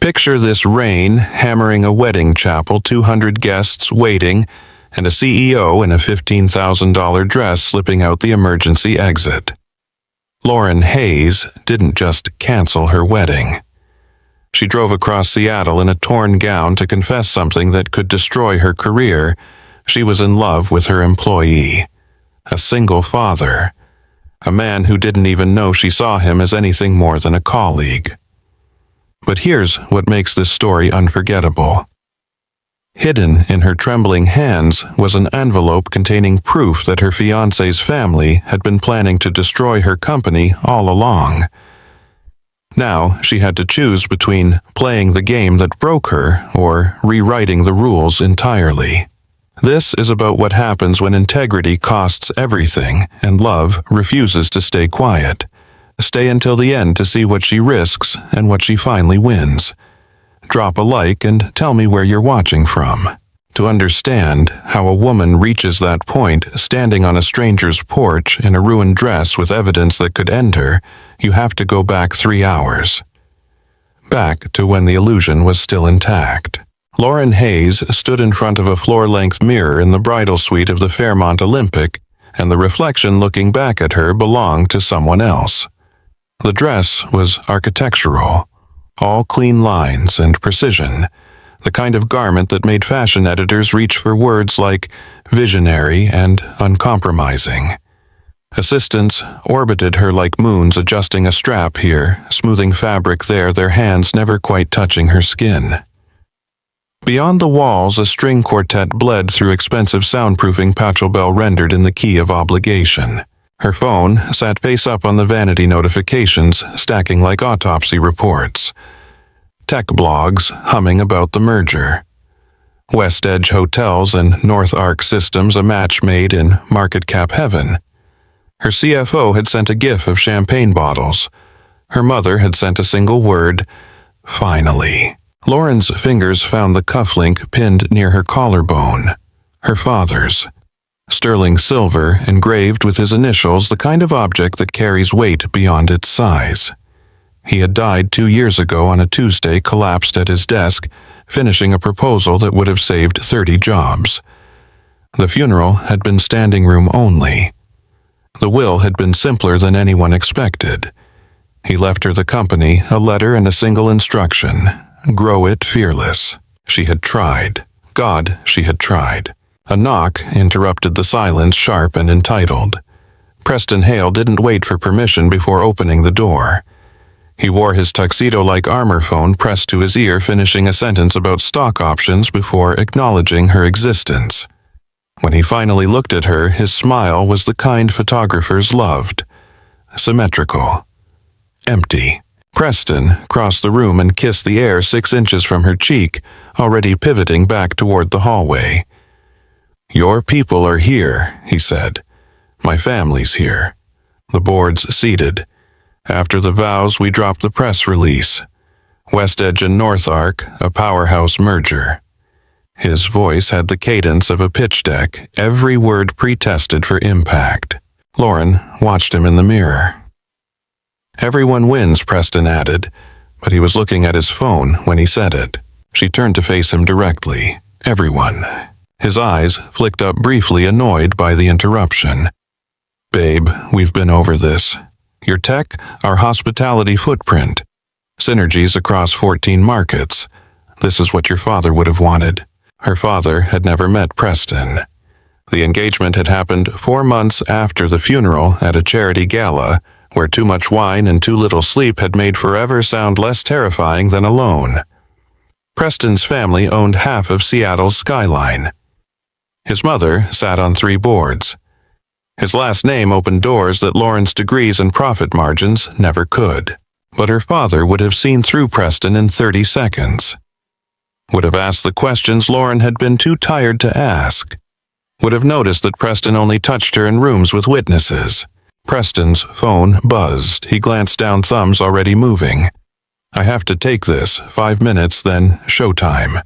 Picture this rain hammering a wedding chapel, 200 guests waiting, and a CEO in a $15,000 dress slipping out the emergency exit. Lauren Hayes didn't just cancel her wedding. She drove across Seattle in a torn gown to confess something that could destroy her career. She was in love with her employee, a single father, a man who didn't even know she saw him as anything more than a colleague. But here's what makes this story unforgettable. Hidden in her trembling hands was an envelope containing proof that her fiancé's family had been planning to destroy her company all along. Now she had to choose between playing the game that broke her or rewriting the rules entirely. This is about what happens when integrity costs everything and love refuses to stay quiet. Stay until the end to see what she risks and what she finally wins. Drop a like and tell me where you're watching from. To understand how a woman reaches that point, standing on a stranger's porch in a ruined dress with evidence that could end her, you have to go back 3 hours. Back to when the illusion was still intact. Lauren Hayes stood in front of a floor-length mirror in the bridal suite of the Fairmont Olympic, and the reflection looking back at her belonged to someone else. The dress was architectural, all clean lines and precision, the kind of garment that made fashion editors reach for words like visionary and uncompromising. Assistants orbited her like moons, adjusting a strap here, smoothing fabric there, their hands never quite touching her skin. Beyond the walls, a string quartet bled through expensive soundproofing Pachelbel rendered in the key of obligation. Her phone sat face up on the vanity notifications, stacking like autopsy reports. Tech blogs humming about the merger. West Edge Hotels and North Arc Systems a match made in market cap heaven. Her CFO had sent a gif of champagne bottles. Her mother had sent a single word, finally. Lauren's fingers found the cufflink pinned near her collarbone. Her father's. Sterling silver, engraved with his initials, the kind of object that carries weight beyond its size. He had died 2 years ago on a Tuesday, collapsed at his desk, finishing a proposal that would have saved 30 jobs. The funeral had been standing room only. The will had been simpler than anyone expected. He left her the company, a letter and a single instruction: grow it fearless. She had tried. God, she had tried. A knock interrupted the silence, sharp and entitled. Preston Hale didn't wait for permission before opening the door. He wore his tuxedo-like armor phone pressed to his ear, finishing a sentence about stock options before acknowledging her existence. When he finally looked at her, his smile was the kind photographers loved. Symmetrical. Empty. Preston crossed the room and kissed the air 6 inches from her cheek, already pivoting back toward the hallway. Your people are here, he said. My family's here. The board's seated. After the vows, we dropped the press release. West Edge and North Arc, a powerhouse merger. His voice had the cadence of a pitch deck, every word pre-tested for impact. Lauren watched him in the mirror. Everyone wins, Preston added, but he was looking at his phone when he said it. She turned to face him directly. Everyone. His eyes flicked up briefly, annoyed by the interruption. Babe, we've been over this. Your tech, our hospitality footprint. Synergies across 14 markets. This is what your father would have wanted. Her father had never met Preston. The engagement had happened 4 months after the funeral at a charity gala, where too much wine and too little sleep had made forever sound less terrifying than alone. Preston's family owned half of Seattle's skyline. His mother sat on 3 boards. His last name opened doors that Lauren's degrees and profit margins never could. But her father would have seen through Preston in 30 seconds. Would have asked the questions Lauren had been too tired to ask. Would have noticed that Preston only touched her in rooms with witnesses. Preston's phone buzzed. He glanced down, thumbs already moving. I have to take this. 5 minutes, then showtime.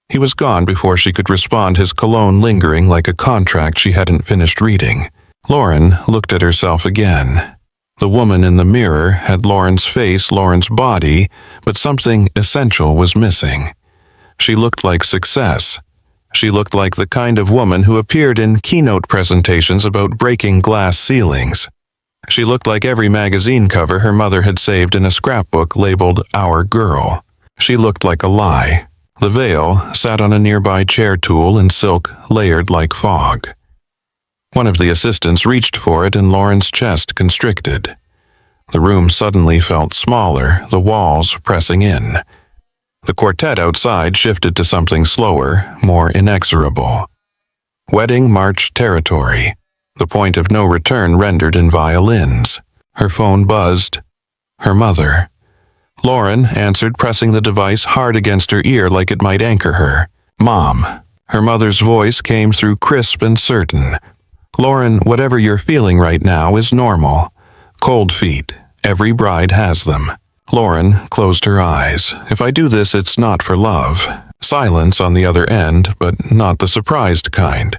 He was gone before she could respond, his cologne lingering like a contract she hadn't finished reading. Lauren looked at herself again. The woman in the mirror had Lauren's face, Lauren's body, but something essential was missing. She looked like success. She looked like the kind of woman who appeared in keynote presentations about breaking glass ceilings. She looked like every magazine cover her mother had saved in a scrapbook labeled Our Girl. She looked like a lie. The veil sat on a nearby chair tool in silk layered like fog. One of the assistants reached for it and Lauren's chest constricted. The room suddenly felt smaller, the walls pressing in. The quartet outside shifted to something slower, more inexorable. Wedding march territory. The point of no return rendered in violins. Her phone buzzed. Her mother. Lauren answered, pressing the device hard against her ear like it might anchor her. Mom. Her mother's voice came through crisp and certain. Lauren, whatever you're feeling right now is normal. Cold feet. Every bride has them. Lauren closed her eyes. If I do this, it's not for love. Silence on the other end, but not the surprised kind.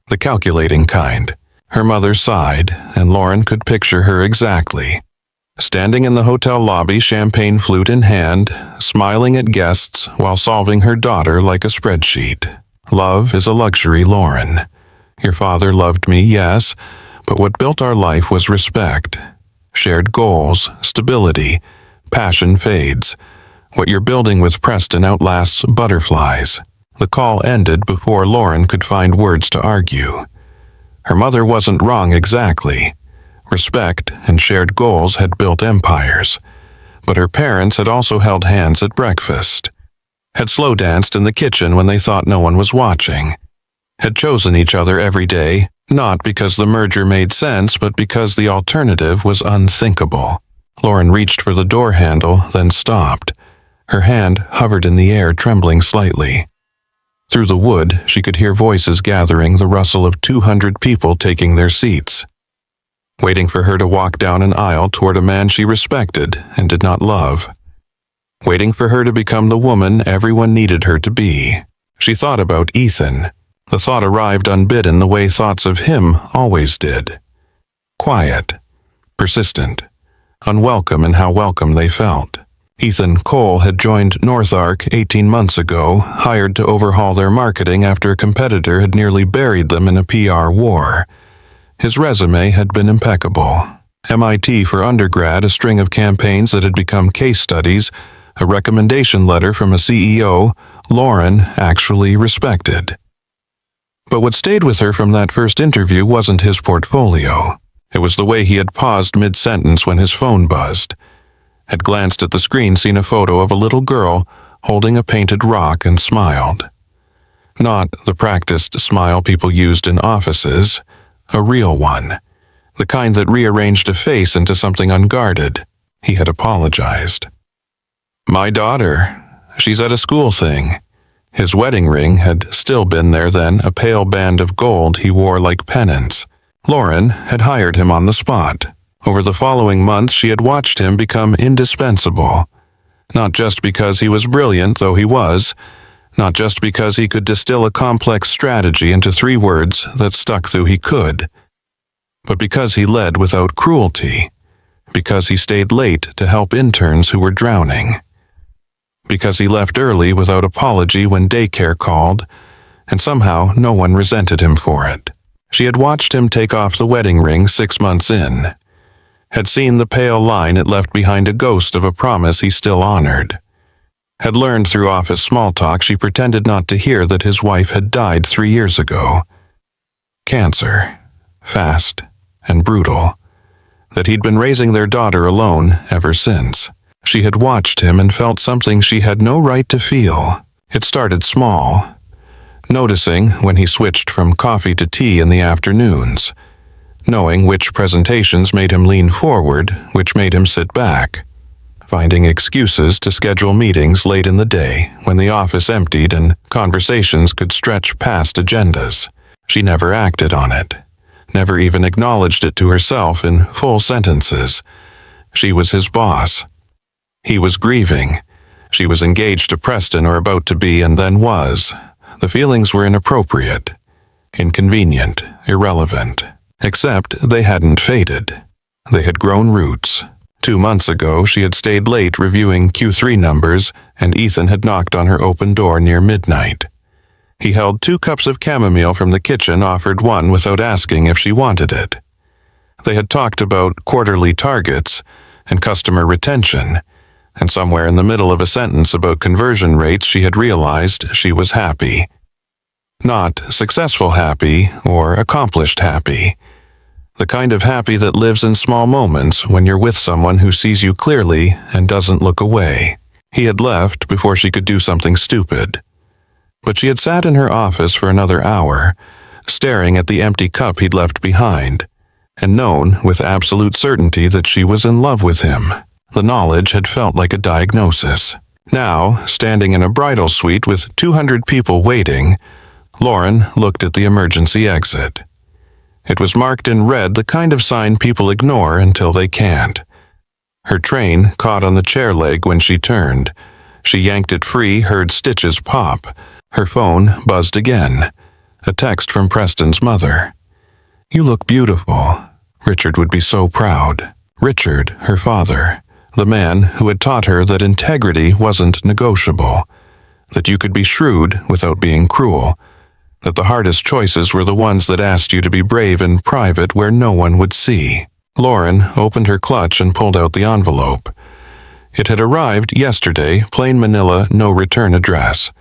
The calculating kind. Her mother sighed, and Lauren could picture her exactly. Standing in the hotel lobby, champagne flute in hand, smiling at guests while solving her daughter like a spreadsheet. Love is a luxury, Lauren. Your father loved me, yes, but what built our life was respect. Shared goals, stability. Passion fades. What you're building with Preston outlasts butterflies. The call ended before Lauren could find words to argue. Her mother wasn't wrong exactly. Respect and shared goals had built empires. But her parents had also held hands at breakfast. Had slow danced in the kitchen when they thought no one was watching. Had chosen each other every day, not because the merger made sense, but because the alternative was unthinkable. Lauren reached for the door handle, then stopped. Her hand hovered in the air, trembling slightly. Through the wood, she could hear voices gathering, the rustle of 200 people taking their seats. Waiting for her to walk down an aisle toward a man she respected and did not love. Waiting for her to become the woman everyone needed her to be. She thought about Ethan. The thought arrived unbidden the way thoughts of him always did. Quiet. Persistent. Unwelcome in how welcome they felt. Ethan Cole had joined North Arc 18 months ago, hired to overhaul their marketing after a competitor had nearly buried them in a PR war. His resume had been impeccable. MIT for undergrad, a string of campaigns that had become case studies, a recommendation letter from a CEO Lauren actually respected. But what stayed with her from that first interview wasn't his portfolio. It was the way he had paused mid-sentence when his phone buzzed. Had glanced at the screen, seen a photo of a little girl holding a painted rock and smiled. Not the practiced smile people used in offices, a real one. The kind that rearranged a face into something unguarded. He had apologized. My daughter. She's at a school thing. His wedding ring had still been there then, a pale band of gold he wore like penance. Lauren had hired him on the spot. Over the following months, she had watched him become indispensable. Not just because he was brilliant, though he was. Not just because he could distill a complex strategy into 3 words that stuck though he could. But because he led without cruelty. Because he stayed late to help interns who were drowning. Because he left early without apology when daycare called, and somehow no one resented him for it. She had watched him take off the wedding ring 6 months in. Had seen the pale line it left behind, a ghost of a promise he still honored. Had learned through office small talk she pretended not to hear that his wife had died 3 years ago. Cancer. Fast and brutal. That he'd been raising their daughter alone ever since. She had watched him and felt something she had no right to feel. It started small. Noticing when he switched from coffee to tea in the afternoons. Knowing which presentations made him lean forward, which made him sit back. Finding excuses to schedule meetings late in the day when the office emptied and conversations could stretch past agendas. She never acted on it. Never even acknowledged it to herself in full sentences. She was his boss. He was grieving. She was engaged to Preston or about to be, and then was. The feelings were inappropriate, inconvenient, irrelevant, except they hadn't faded. They had grown roots. 2 months ago, she had stayed late reviewing Q3 numbers, and Ethan had knocked on her open door near midnight. He held 2 cups of chamomile from the kitchen, offered one without asking if she wanted it. They had talked about quarterly targets and customer retention, and somewhere in the middle of a sentence about conversion rates she had realized she was happy. Not successful happy or accomplished happy. The kind of happy that lives in small moments when you're with someone who sees you clearly and doesn't look away. He had left before she could do something stupid. But she had sat in her office for another hour, staring at the empty cup he'd left behind, and known with absolute certainty that she was in love with him. The knowledge had felt like a diagnosis. Now, standing in a bridal suite with 200 people waiting, Lauren looked at the emergency exit. It was marked in red, the kind of sign people ignore until they can't. Her train caught on the chair leg when she turned. She yanked it free, heard stitches pop. Her phone buzzed again. A text from Preston's mother. "You look beautiful. Richard would be so proud." Richard, her father, the man who had taught her that integrity wasn't negotiable, that you could be shrewd without being cruel, that the hardest choices were the ones that asked you to be brave in private where no one would see. Lauren opened her clutch and pulled out the envelope. It had arrived yesterday, plain manila, no return address.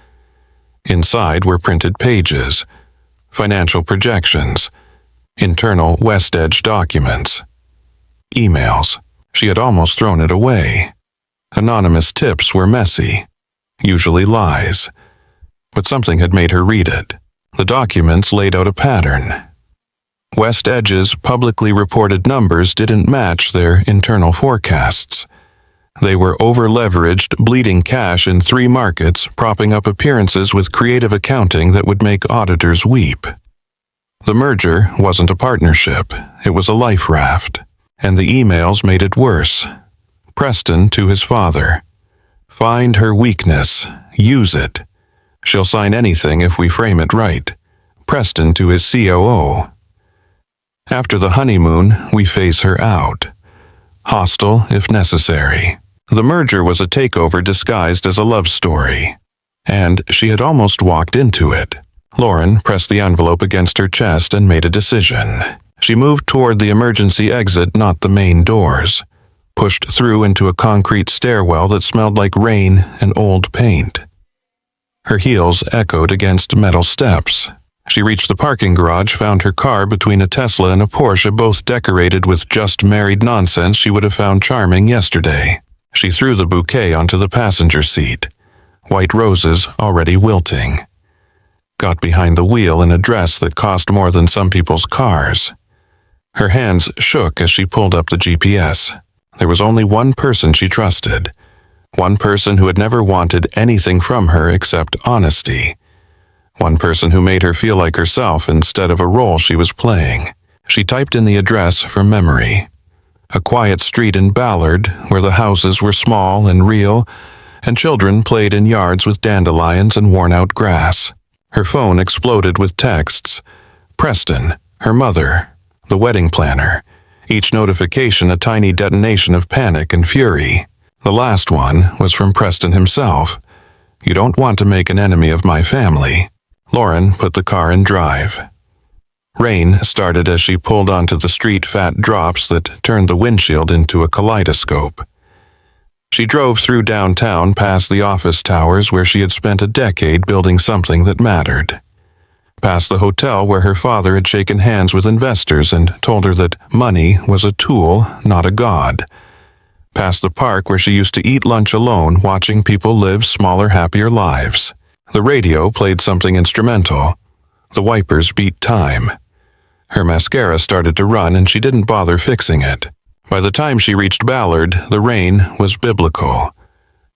Inside were printed pages, financial projections, internal West Edge documents, emails. She had almost thrown it away. Anonymous tips were messy, usually lies, but something had made her read it. The documents laid out a pattern. West Edge's publicly reported numbers didn't match their internal forecasts. They were over-leveraged, bleeding cash in 3 markets, propping up appearances with creative accounting that would make auditors weep. The merger wasn't a partnership, it was a life raft, and the emails made it worse. Preston to his father. "Find her weakness, use it. She'll sign anything if we frame it right." Preston to his COO. "After the honeymoon, we phase her out. Hostile if necessary." The merger was a takeover disguised as a love story, and she had almost walked into it. Lauren pressed the envelope against her chest and made a decision. She moved toward the emergency exit, not the main doors, pushed through into a concrete stairwell that smelled like rain and old paint. Her heels echoed against metal steps. She reached the parking garage, found her car between a Tesla and a Porsche, both decorated with just-married nonsense she would have found charming yesterday. She threw the bouquet onto the passenger seat, white roses already wilting. Got behind the wheel in a dress that cost more than some people's cars. Her hands shook as she pulled up the GPS. There was only one person she trusted. One person who had never wanted anything from her except honesty. One person who made her feel like herself instead of a role she was playing. She typed in the address from memory. A quiet street in Ballard, where the houses were small and real, and children played in yards with dandelions and worn-out grass. Her phone exploded with texts. Preston, her mother, the wedding planner. Each notification a tiny detonation of panic and fury. The last one was from Preston himself. "You don't want to make an enemy of my family." Lauren put the car in drive. Rain started as she pulled onto the street, fat drops that turned the windshield into a kaleidoscope. She drove through downtown past the office towers where she had spent a decade building something that mattered. Past the hotel where her father had shaken hands with investors and told her that money was a tool, not a god. Past the park where she used to eat lunch alone, watching people live smaller, happier lives. The radio played something instrumental. The wipers beat time. Her mascara started to run and she didn't bother fixing it. By the time she reached Ballard, the rain was biblical.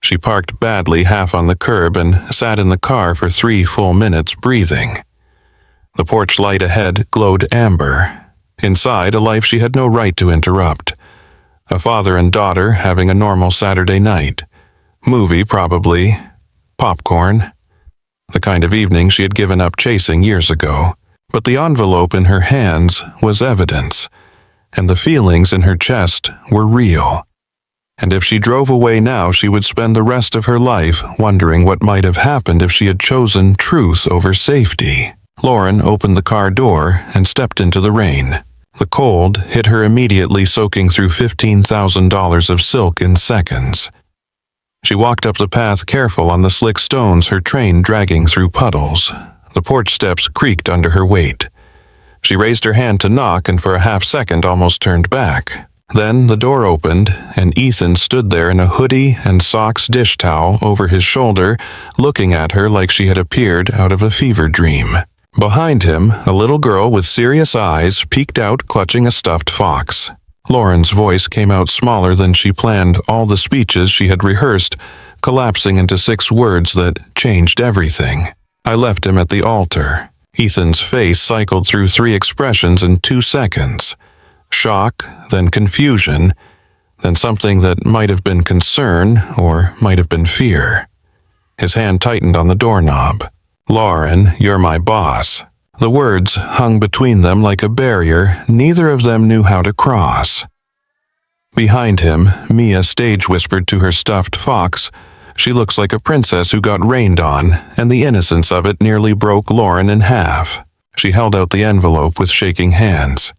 She parked badly half on the curb and sat in the car for 3 full minutes breathing. The porch light ahead glowed amber. Inside, a life she had no right to interrupt. A father and daughter having a normal Saturday night. Movie, probably. Popcorn. The kind of evening she had given up chasing years ago. But the envelope in her hands was evidence. and the feelings in her chest were real. And if she drove away now, she would spend the rest of her life wondering what might have happened if she had chosen truth over safety. Lauren opened the car door and stepped into the rain. The cold hit her immediately, soaking through $15,000 of silk in seconds. She walked up the path, careful on the slick stones, her train dragging through puddles. The porch steps creaked under her weight. She raised her hand to knock and for a half second almost turned back. Then the door opened, and Ethan stood there in a hoodie and socks, dish towel over his shoulder, looking at her like she had appeared out of a fever dream. Behind him, a little girl with serious eyes peeked out, clutching a stuffed fox. Lauren's voice came out smaller than she planned, all the speeches she had rehearsed collapsing into 6 words that changed everything. I left him at the altar. Ethan's face cycled through 3 expressions in 2 seconds. Shock, then confusion, then something that might have been concern or might have been fear. His hand tightened on the doorknob. "Lauren, you're my boss." The words hung between them like a barrier neither of them knew how to cross. Behind him, Mia stage whispered to her stuffed fox, "She looks like a princess who got rained on," and the innocence of it nearly broke Lauren in half. She held out the envelope with shaking hands.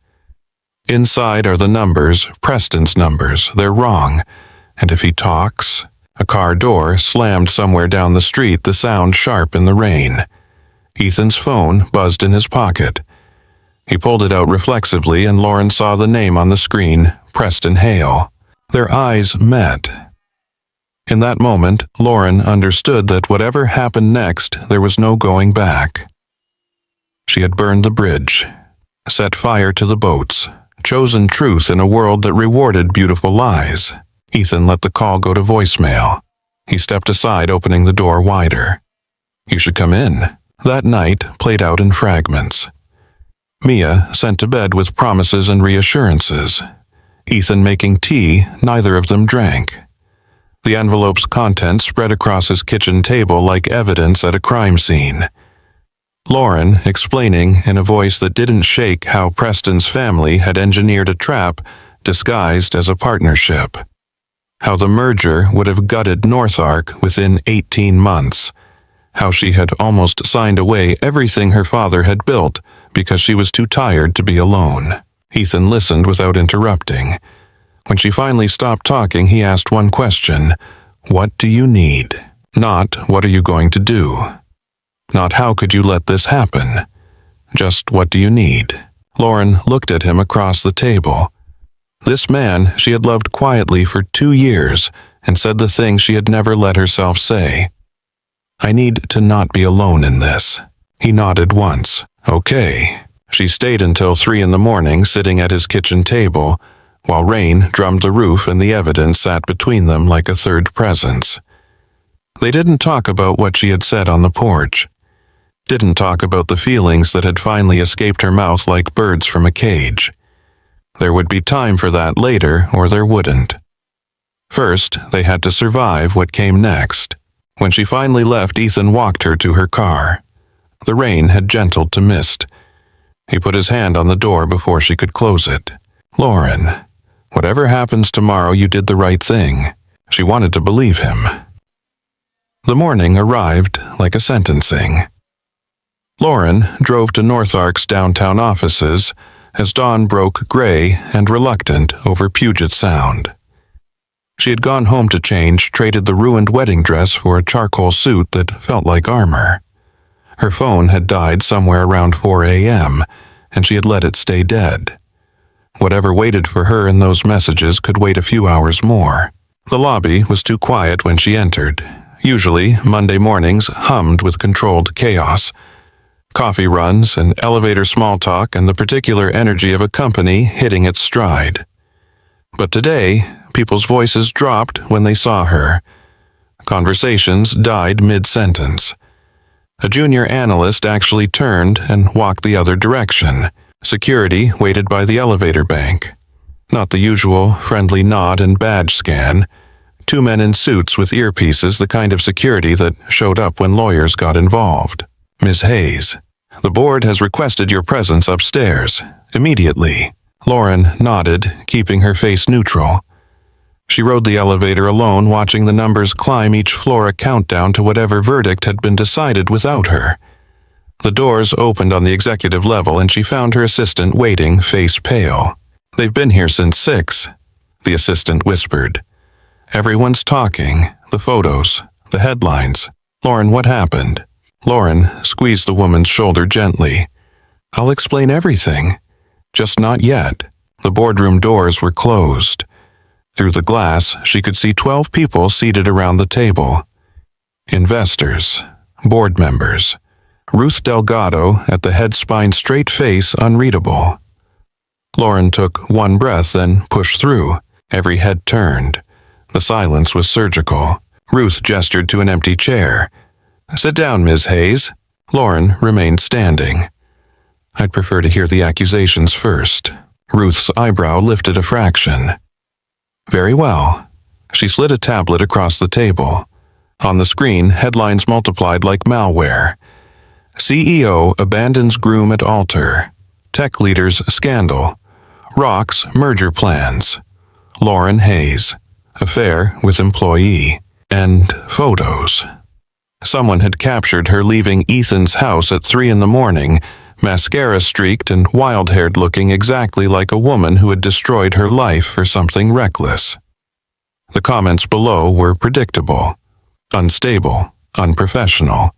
"Inside are the numbers, Preston's numbers. They're wrong. And if he talks..." A car door slammed somewhere down the street, the sound sharp in the rain. Ethan's phone buzzed in his pocket. He pulled it out reflexively, and Lauren saw the name on the screen, Preston Hale. Their eyes met. In that moment, Lauren understood that whatever happened next, there was no going back. She had burned the bridge, set fire to the boats, chosen truth in a world that rewarded beautiful lies. Ethan let the call go to voicemail. He stepped aside, opening the door wider. "You should come in." That night played out in fragments. Mia sent to bed with promises and reassurances. Ethan making tea, neither of them drank. The envelope's contents spread across his kitchen table like evidence at a crime scene. Lauren explaining in a voice that didn't shake how Preston's family had engineered a trap disguised as a partnership. How the merger would have gutted North Ark within 18 months. How she had almost signed away everything her father had built because she was too tired to be alone. Ethan listened without interrupting. When she finally stopped talking, he asked one question: "What do you need?" Not, "What are you going to do?" Not, "How could you let this happen?" Just, "What do you need?" Lauren looked at him across the table. This man she had loved quietly for 2 years and said the things she had never let herself say. "I need to not be alone in this." He nodded once. "Okay." She stayed until 3 in the morning, sitting at his kitchen table, while rain drummed the roof and the evidence sat between them like a third presence. They didn't talk about what she had said on the porch. Didn't talk about the feelings that had finally escaped her mouth like birds from a cage. There would be time for that later, or there wouldn't. First, they had to survive what came next. When she finally left, Ethan walked her to her car. The rain had gentled to mist. He put his hand on the door before she could close it. "Lauren, whatever happens tomorrow, you did the right thing." She wanted to believe him. The morning arrived like a sentencing. Lauren drove to North Ark's downtown offices as dawn broke gray and reluctant over Puget Sound. She had gone home to change, traded the ruined wedding dress for a charcoal suit that felt like armor. Her phone had died somewhere around 4 a.m., and she had let it stay dead. Whatever waited for her in those messages could wait a few hours more. The lobby was too quiet when she entered. Usually, Monday mornings hummed with controlled chaos. Coffee runs and elevator small talk and the particular energy of a company hitting its stride. But today, people's voices dropped when they saw her. Conversations died mid-sentence. A junior analyst actually turned and walked the other direction. Security waited by the elevator bank. Not the usual friendly nod and badge scan. 2 men in suits with earpieces, the kind of security that showed up when lawyers got involved. "Ms. Hayes, the board has requested your presence upstairs. Immediately." Lauren nodded, keeping her face neutral. She rode the elevator alone, watching the numbers climb each floor, a countdown to whatever verdict had been decided without her. The doors opened on the executive level, and she found her assistant waiting, face pale. "They've been here since 6, the assistant whispered. "Everyone's talking, the photos, the headlines. Lauren, what happened?" Lauren squeezed the woman's shoulder gently. "I'll explain everything. Just not yet." The boardroom doors were closed. Through the glass, she could see 12 people seated around the table. Investors, board members. Ruth Delgado at the head, spine, straight face unreadable. Lauren took one breath, then pushed through. Every head turned. The silence was surgical. Ruth gestured to an empty chair. "Sit down, Ms. Hayes." Lauren remained standing. "I'd prefer to hear the accusations first." Ruth's eyebrow lifted a fraction. "Very well." She slid a tablet across the table. On the screen, headlines multiplied like malware. CEO abandons Groom at altar. Tech leaders scandal. Rocks merger plans. Lauren Hayes. Affair with employee. And photos. Someone had captured her leaving Ethan's house at 3 a.m, mascara streaked and wild-haired, looking exactly like a woman who had destroyed her life for something reckless. The comments below were predictable. Unstable. Unprofessional.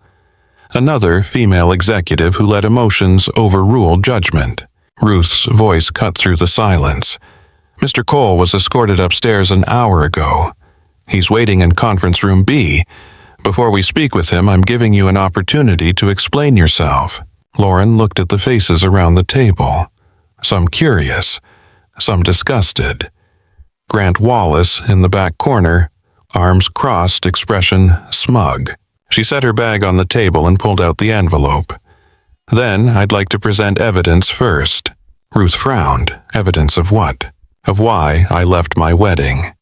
Another female executive who let emotions overrule judgment. Ruth's voice cut through the silence. "Mr. Cole was escorted upstairs an hour ago. He's waiting in conference room B. Before we speak with him, I'm giving you an opportunity to explain yourself." Lauren looked at the faces around the table. Some curious, some disgusted. Grant Wallace in the back corner, arms crossed, expression smug. She set her bag on the table and pulled out the envelope. "Then I'd like to present evidence first." Ruth frowned. Evidence of what? Of why I left my wedding.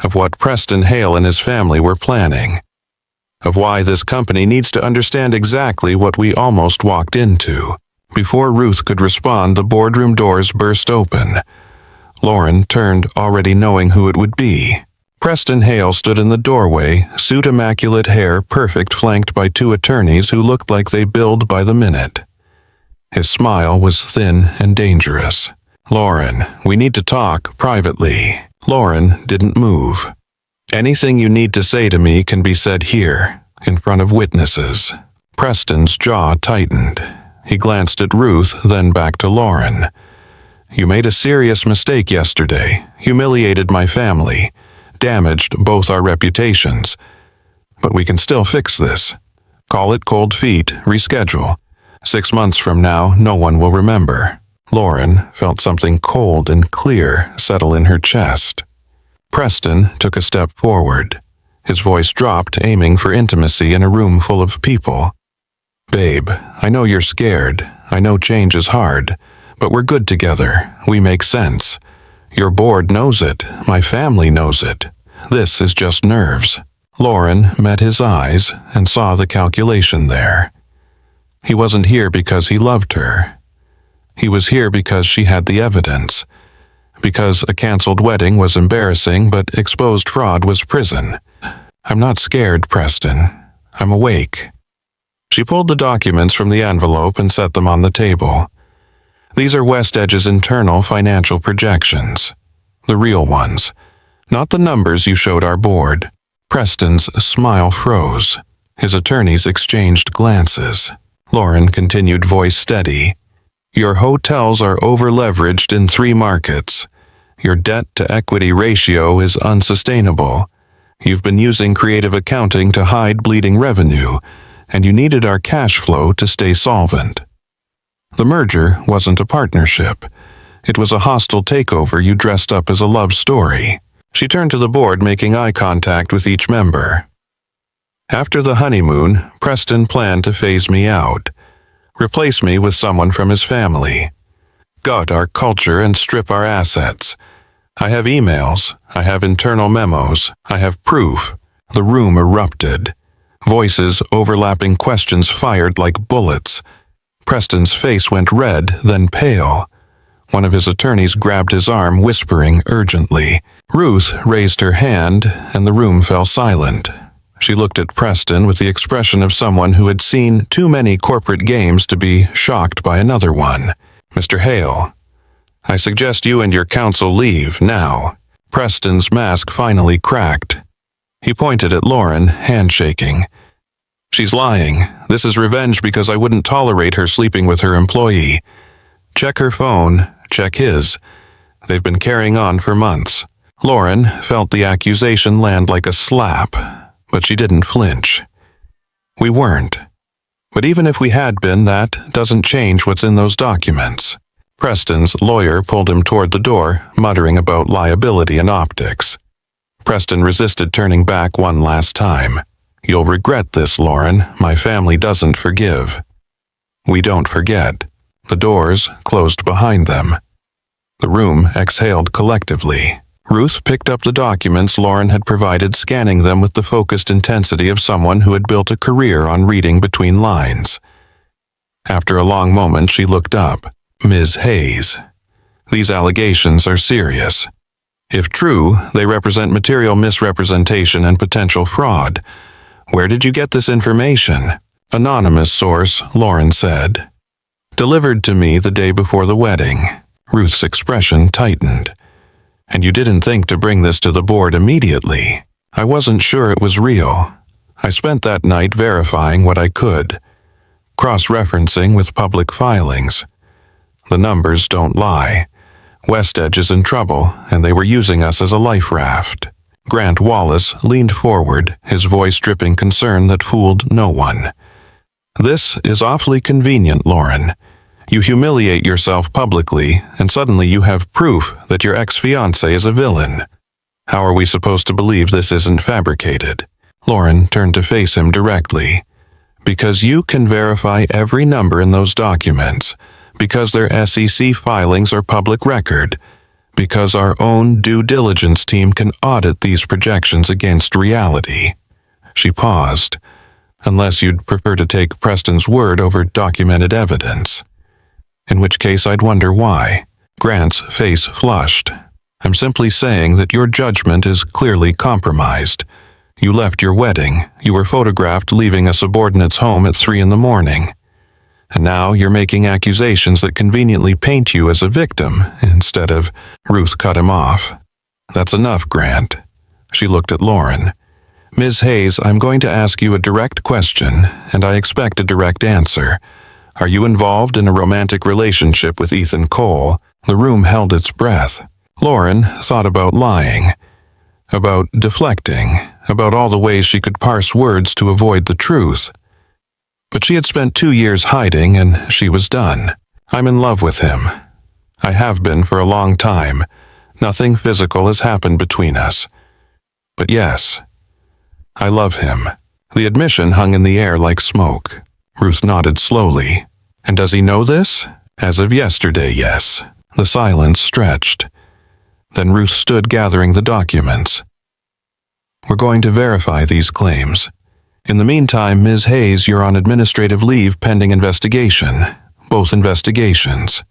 Of what Preston Hale and his family were planning. Of why this company needs to understand exactly what we almost walked into. Before Ruth could respond, the boardroom doors burst open. Lauren turned, already knowing who it would be. Preston Hale stood in the doorway, suit immaculate, hair perfect, flanked by 2 attorneys who looked like they billed by the minute. His smile was thin and dangerous. "Lauren, we need to talk privately." Lauren didn't move. "Anything you need to say to me can be said here, in front of witnesses." Preston's jaw tightened. He glanced at Ruth, then back to Lauren. "You made a serious mistake yesterday, humiliated my family, damaged both our reputations. But we can still fix this. Call it cold feet, reschedule. 6 months from now, no one will remember." Lauren felt something cold and clear settle in her chest. Preston took a step forward. His voice dropped, aiming for intimacy in a room full of people. "Babe, I know you're scared. I know change is hard. But we're good together. We make sense. Your board knows it. My family knows it. This is just nerves." Lauren met his eyes and saw the calculation there. He wasn't here because he loved her. He was here because she had the evidence. Because a canceled wedding was embarrassing, but exposed fraud was prison. "I'm not scared, Preston. I'm awake." She pulled the documents from the envelope and set them on the table. "These are West Edge's internal financial projections. The real ones. Not the numbers you showed our board." Preston's smile froze. His attorneys exchanged glances. Lauren continued, voice steady. "Your hotels are over-leveraged in 3 markets. Your debt-to-equity ratio is unsustainable. You've been using creative accounting to hide bleeding revenue, and you needed our cash flow to stay solvent. The merger wasn't a partnership. It was a hostile takeover you dressed up as a love story." She turned to the board, making eye contact with each member. "After the honeymoon, Preston planned to phase me out. Replace me with someone from his family. Gut our culture and strip our assets. I have emails. I have internal memos. I have proof." The room erupted. Voices, overlapping questions fired like bullets. Preston's face went red, then pale. One of his attorneys grabbed his arm, whispering urgently. Ruth raised her hand, and the room fell silent. She looked at Preston with the expression of someone who had seen too many corporate games to be shocked by another one. Mr. Hale, I suggest you and your counsel leave now. Preston's mask finally cracked. He pointed at Lauren, handshaking. She's lying. This is revenge because I wouldn't tolerate her sleeping with her employee. Check her phone, check his. They've been carrying on for months. Lauren felt the accusation land like a slap, but she didn't flinch. We weren't. But even if we had been, that doesn't change what's in those documents. Preston's lawyer pulled him toward the door, muttering about liability and optics. Preston resisted turning back one last time. You'll regret this, Lauren. My family doesn't forgive. We don't forget. The doors closed behind them. The room exhaled collectively. Ruth picked up the documents Lauren had provided, scanning them with the focused intensity of someone who had built a career on reading between lines. After a long moment, she looked up. Ms. Hayes, these allegations are serious. If true, they represent material misrepresentation and potential fraud. Where did you get this information? Anonymous source, Lauren said. Delivered to me the day before the wedding. Ruth's expression tightened. And you didn't think to bring this to the board immediately. I wasn't sure it was real. I spent that night verifying what I could, cross-referencing with public filings. The numbers don't lie. Westedge is in trouble, and they were using us as a life raft. Grant Wallace leaned forward, his voice dripping concern that fooled no one. This is awfully convenient, Lauren. You humiliate yourself publicly, and suddenly you have proof that your ex-fiancé is a villain. How are we supposed to believe this isn't fabricated? Lauren turned to face him directly. Because you can verify every number in those documents. Because their SEC filings are public record. Because our own due diligence team can audit these projections against reality. She paused. Unless you'd prefer to take Preston's word over documented evidence. In which case I'd wonder why. Grant's face flushed. I'm simply saying that your judgment is clearly compromised. You left your wedding. You were photographed leaving a subordinate's home at 3 a.m. And now you're making accusations that conveniently paint you as a victim instead of... Ruth cut him off. That's enough, Grant. She looked at Lauren. Ms. Hayes, I'm going to ask you a direct question, and I expect a direct answer. Are you involved in a romantic relationship with Ethan Cole? The room held its breath. Lauren thought about lying, about deflecting, about all the ways she could parse words to avoid the truth. But she had spent 2 years hiding, and she was done. I'm in love with him. I have been for a long time. Nothing physical has happened between us. But yes, I love him. The admission hung in the air like smoke. Ruth nodded slowly. And does he know this? As of yesterday, yes. The silence stretched. Then Ruth stood gathering the documents. We're going to verify these claims. In the meantime, Ms. Hayes, you're on administrative leave pending investigation. Both investigations.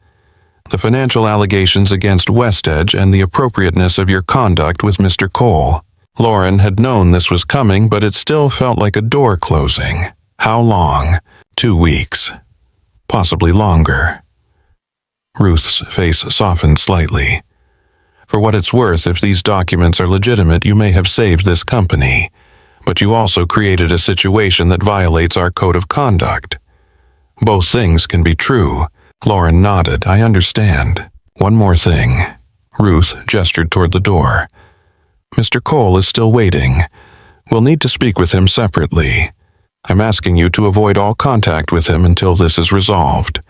The financial allegations against Westedge and the appropriateness of your conduct with Mr. Cole. Lauren had known this was coming, but it still felt like a door closing. How long? 2 weeks. Possibly longer. Ruth's face softened slightly. For what it's worth, if these documents are legitimate, you may have saved this company. But you also created a situation that violates our code of conduct. Both things can be true. Lauren nodded. I understand. One more thing. Ruth gestured toward the door. Mr. Cole is still waiting. We'll need to speak with him separately. I'm asking you to avoid all contact with him until this is resolved.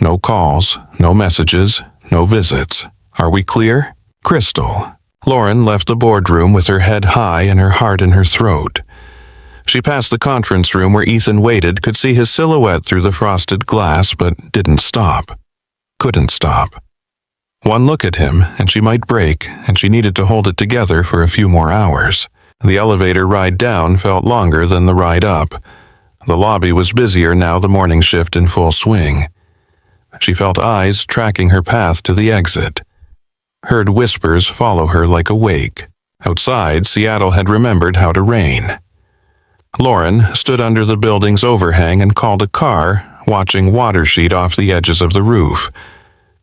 No calls, no messages, no visits. Are we clear? Crystal. Lauren left the boardroom with her head high and her heart in her throat. She passed the conference room where Ethan waited, could see his silhouette through the frosted glass, but didn't stop. Couldn't stop. One look at him, and she might break, and she needed to hold it together for a few more hours. The elevator ride down felt longer than the ride up. The lobby was busier now, the morning shift in full swing. She felt eyes tracking her path to the exit. Heard whispers follow her like a wake. Outside, Seattle had remembered how to rain. Lauren stood under the building's overhang and called a car, watching water sheet off the edges of the roof.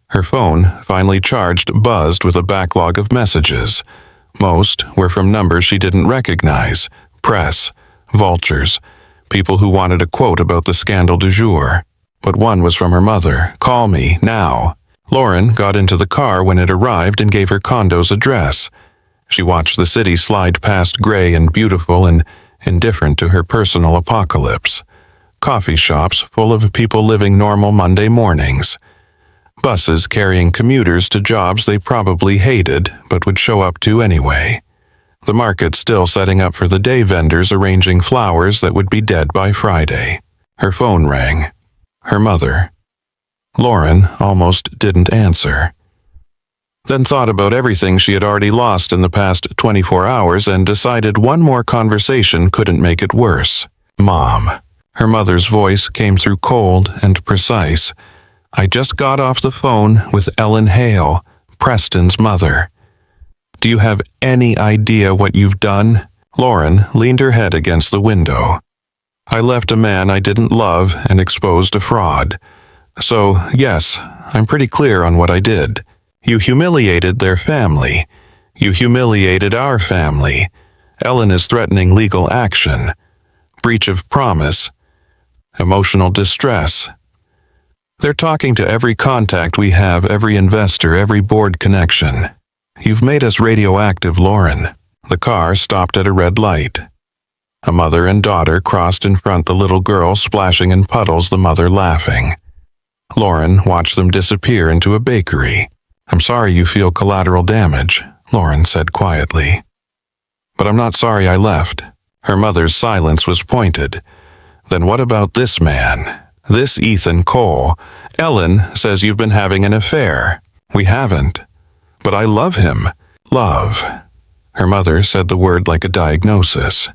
Her phone, finally charged, buzzed with a backlog of messages. Most were from numbers she didn't recognize: press, vultures, people who wanted a quote about the scandal du jour. But one was from her mother. "Call me, now." Lauren got into the car when it arrived and gave her condo's address. She watched the city slide past gray and beautiful and indifferent to her personal apocalypse. Coffee shops full of people living normal Monday mornings. Buses carrying commuters to jobs they probably hated but would show up to anyway. The market still setting up for the day vendors arranging flowers that would be dead by Friday. Her phone rang. Her mother. Lauren almost didn't answer. Then thought about everything she had already lost in the past 24 hours and decided one more conversation couldn't make it worse. "Mom." Her mother's voice came through cold and precise. "I just got off the phone with Ellen Hale, Preston's mother. Do you have any idea what you've done?" Lauren leaned her head against the window. "I left a man I didn't love and exposed a fraud. So, yes, I'm pretty clear on what I did. You humiliated their family. You humiliated our family. Ellen is threatening legal action. Breach of promise. Emotional distress. They're talking to every contact we have, every investor, every board connection. You've made us radioactive, Lauren." The car stopped at a red light. A mother and daughter crossed in front, the little girl splashing in puddles, the mother laughing. Lauren watched them disappear into a bakery. "I'm sorry you feel collateral damage," Lauren said quietly. "But I'm not sorry I left." Her mother's silence was pointed. "Then what about this man? This Ethan Cole? Ellen says you've been having an affair." "We haven't. But I love him." "Love." Her mother said the word like a diagnosis.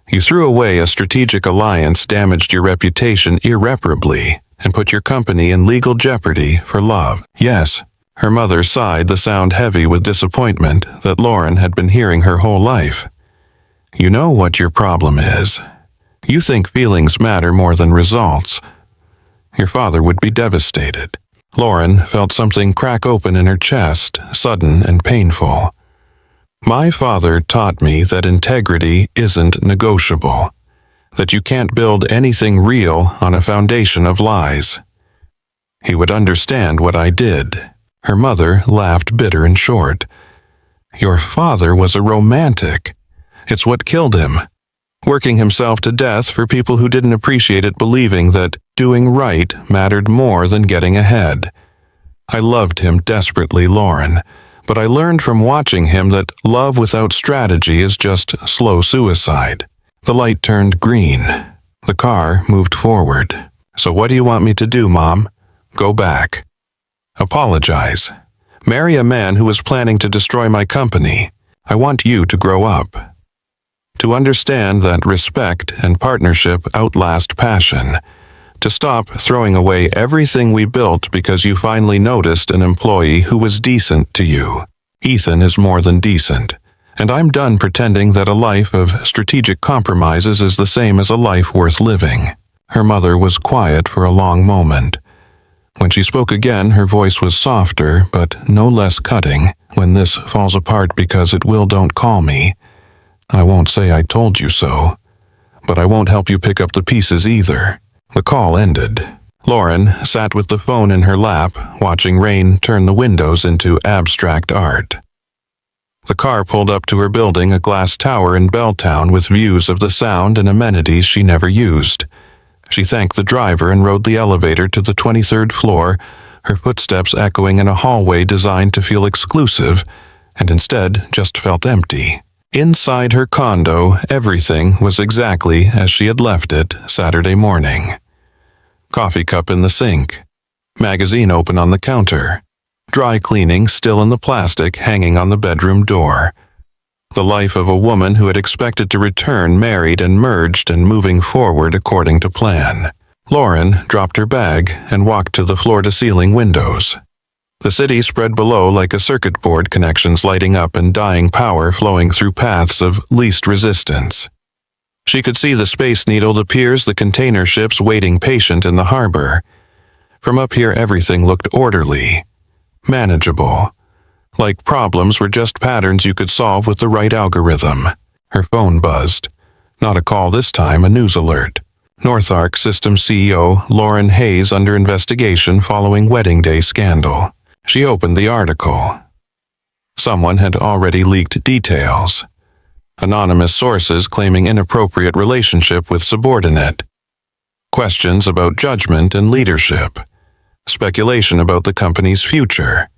"You threw away a strategic alliance, damaged your reputation irreparably, and put your company in legal jeopardy for love." "Yes." Her mother sighed, the sound heavy with disappointment that Lauren had been hearing her whole life. "You know what your problem is. You think feelings matter more than results. Your father would be devastated." Lauren felt something crack open in her chest, sudden and painful. "My father taught me that integrity isn't negotiable, that you can't build anything real on a foundation of lies. He would understand what I did." Her mother laughed bitter and short. "Your father was a romantic. It's what killed him. Working himself to death for people who didn't appreciate it, believing that doing right mattered more than getting ahead. I loved him desperately, Lauren, but I learned from watching him that love without strategy is just slow suicide." The light turned green. The car moved forward. "So what do you want me to do, Mom?" "Go back. Apologize. Marry a man who was planning to destroy my company. I want you to grow up. To understand that respect and partnership outlast passion. To stop throwing away everything we built because you finally noticed an employee who was decent to you. Ethan is more than decent, and I'm done pretending that a life of strategic compromises is the same as a life worth living." Her mother was quiet for a long moment. When she spoke again, her voice was softer, but no less cutting. "When this falls apart, because it will, don't call me. I won't say I told you so, but I won't help you pick up the pieces either." The call ended. Lauren sat with the phone in her lap, watching rain turn the windows into abstract art. The car pulled up to her building, a glass tower in Belltown with views of the Sound and amenities she never used. She thanked the driver and rode the elevator to the 23rd floor, her footsteps echoing in a hallway designed to feel exclusive, and instead just felt empty. Inside her condo, everything was exactly as she had left it Saturday morning. Coffee cup in the sink. Magazine open on the counter. Dry cleaning still in the plastic hanging on the bedroom door. The life of a woman who had expected to return married and merged and moving forward according to plan. Lauren dropped her bag and walked to the floor-to-ceiling windows. The city spread below like a circuit board, connections lighting up and dying power flowing through paths of least resistance. She could see the Space Needle, the piers, the container ships waiting patient in the harbor. From up here everything looked orderly, manageable, like problems were just patterns you could solve with the right algorithm. Her phone buzzed. Not a call this time, a news alert. North Arc Systems CEO Lauren Hayes under investigation following wedding day scandal. She opened the article. Someone had already leaked details. Anonymous sources claiming inappropriate relationship with subordinate. Questions about judgment and leadership. Speculation about the company's future.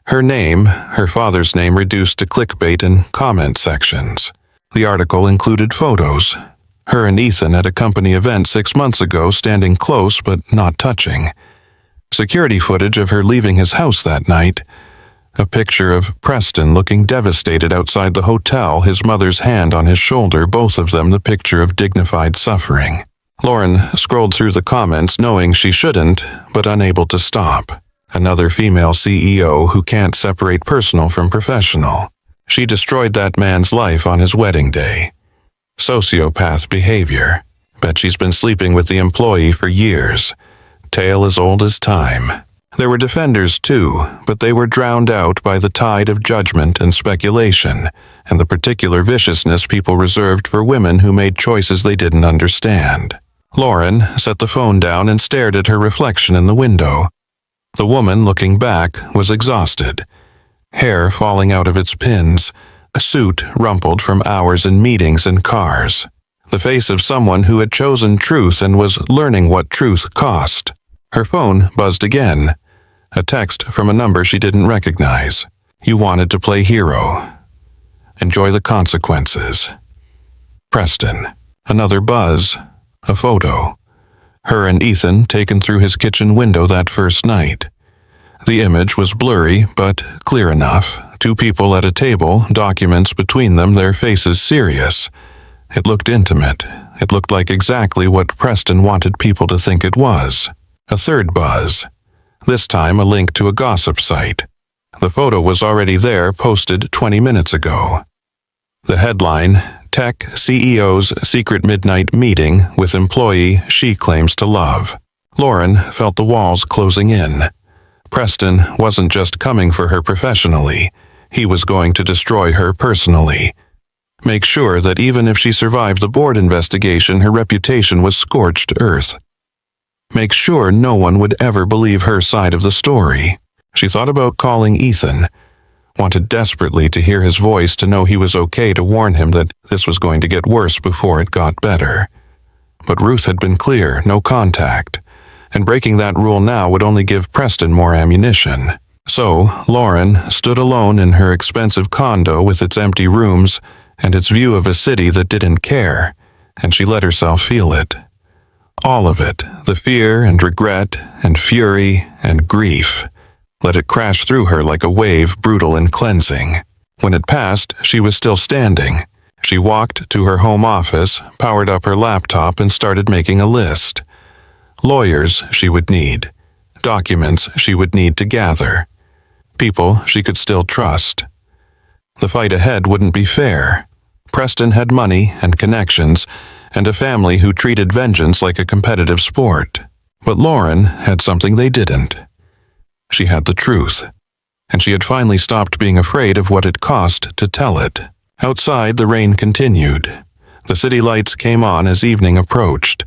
Her name, her father's name, reduced to clickbait and comment sections. The article included photos. Her and Ethan at a company event 6 months ago, standing close but not touching. Security footage of her leaving his house that night. A picture of Preston looking devastated outside the hotel, his mother's hand on his shoulder, both of them the picture of dignified suffering. Lauren scrolled through the comments knowing she shouldn't, but unable to stop. Another female CEO who can't separate personal from professional. She destroyed that man's life on his wedding day. Sociopath behavior. Bet she's been sleeping with the employee for years. Tale as old as time. There were defenders too, but they were drowned out by the tide of judgment and speculation, and the particular viciousness people reserved for women who made choices they didn't understand. Lauren set the phone down and stared at her reflection in the window. The woman, looking back, was exhausted. Hair falling out of its pins, a suit rumpled from hours in meetings and cars. The face of someone who had chosen truth and was learning what truth cost. Her phone buzzed again. A text from a number she didn't recognize. You wanted to play hero. Enjoy the consequences. Preston. Another buzz. A photo. Her and Ethan taken through his kitchen window that first night. The image was blurry, but clear enough. 2 people at a table, documents between them, their faces serious. It looked intimate. It looked like exactly what Preston wanted people to think it was. A third buzz. This time a link to a gossip site. The photo was already there, posted 20 minutes ago. The headline, Tech CEO's Secret Midnight Meeting with Employee She Claims to Love. Lauren felt the walls closing in. Preston wasn't just coming for her professionally. He was going to destroy her personally. Make sure that even if she survived the board investigation, her reputation was scorched earth. Make sure no one would ever believe her side of the story. She thought about calling Ethan. Wanted desperately to hear his voice, to know he was okay, to warn him that this was going to get worse before it got better. But Ruth had been clear, no contact. And breaking that rule now would only give Preston more ammunition. So, Lauren stood alone in her expensive condo with its empty rooms and its view of a city that didn't care, and she let herself feel it. All of it, the fear and regret and fury and grief. Let it crash through her like a wave, brutal and cleansing. When it passed, she was still standing. She walked to her home office, powered up her laptop, and started making a list. Lawyers she would need. Documents she would need to gather. People she could still trust. The fight ahead wouldn't be fair. Preston had money and connections, and a family who treated vengeance like a competitive sport. But Lauren had something they didn't. She had the truth, and she had finally stopped being afraid of what it cost to tell it. Outside, the rain continued. The city lights came on as evening approached.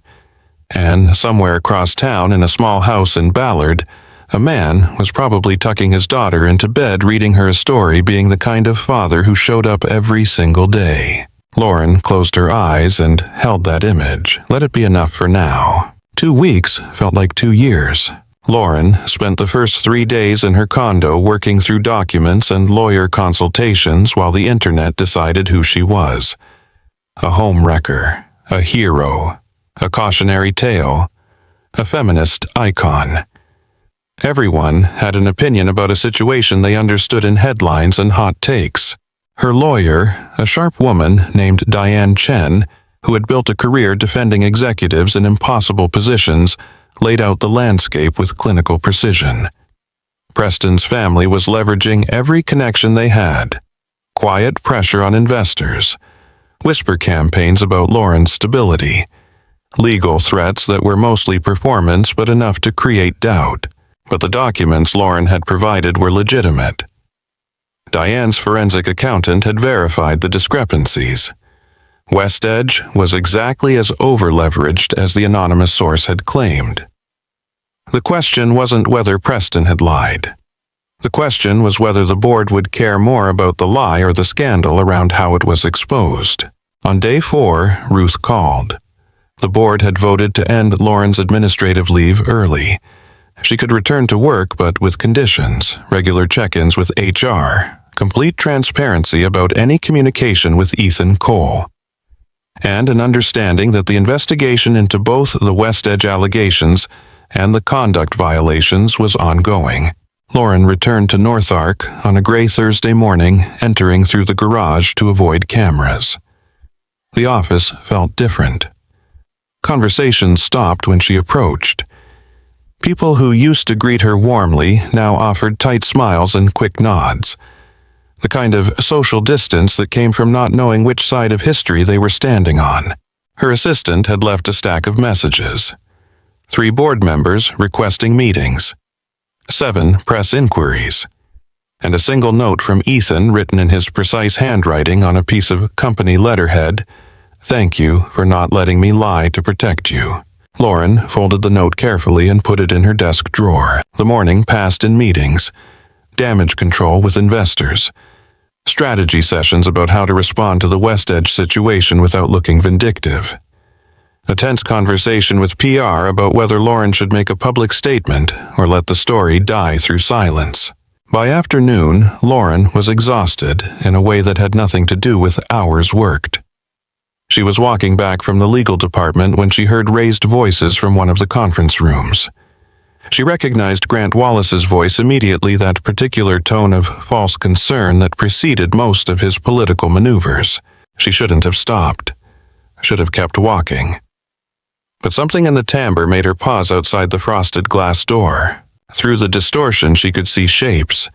And somewhere across town, in a small house in Ballard, a man was probably tucking his daughter into bed, reading her a story, being the kind of father who showed up every single day. Lauren closed her eyes and held that image. Let it be enough for now. 2 weeks felt like 2 years. Lauren spent the first 3 days in her condo working through documents and lawyer consultations while the internet decided who she was. A homewrecker, a hero, a cautionary tale, a feminist icon. Everyone had an opinion about a situation they understood in headlines and hot takes. Her lawyer, a sharp woman named Diane Chen, who had built a career defending executives in impossible positions, laid out the landscape with clinical precision. Preston's family was leveraging every connection they had. Quiet pressure on investors, whisper campaigns about Lauren's stability, legal threats that were mostly performance but enough to create doubt. But the documents Lauren had provided were legitimate. Diane's forensic accountant had verified the discrepancies. West Edge was exactly as over-leveraged as the anonymous source had claimed. The question wasn't whether Preston had lied. The question was whether the board would care more about the lie or the scandal around how it was exposed. On day 4, Ruth called. The board had voted to end Lauren's administrative leave early. She could return to work, but with conditions: regular check-ins with HR, complete transparency about any communication with Ethan Cole, and an understanding that the investigation into both the West Edge allegations and the conduct violations was ongoing. Lauren returned to North Ark on a gray Thursday morning, entering through the garage to avoid cameras. The office felt different. Conversations stopped when she approached. People who used to greet her warmly now offered tight smiles and quick nods, the kind of social distance that came from not knowing which side of history they were standing on. Her assistant had left a stack of messages. 3 board members requesting meetings, 7 press inquiries, and a single note from Ethan written in his precise handwriting on a piece of company letterhead: "Thank you for not letting me lie to protect you." Lauren folded the note carefully and put it in her desk drawer. The morning passed in meetings, damage control with investors, strategy sessions about how to respond to the West Edge situation without looking vindictive, a tense conversation with PR about whether Lauren should make a public statement or let the story die through silence. By afternoon, Lauren was exhausted in a way that had nothing to do with hours worked. She was walking back from the legal department when she heard raised voices from one of the conference rooms. She recognized Grant Wallace's voice immediately, that particular tone of false concern that preceded most of his political maneuvers. She shouldn't have stopped. Should have kept walking. But something in the timbre made her pause outside the frosted glass door. Through the distortion she could see shapes,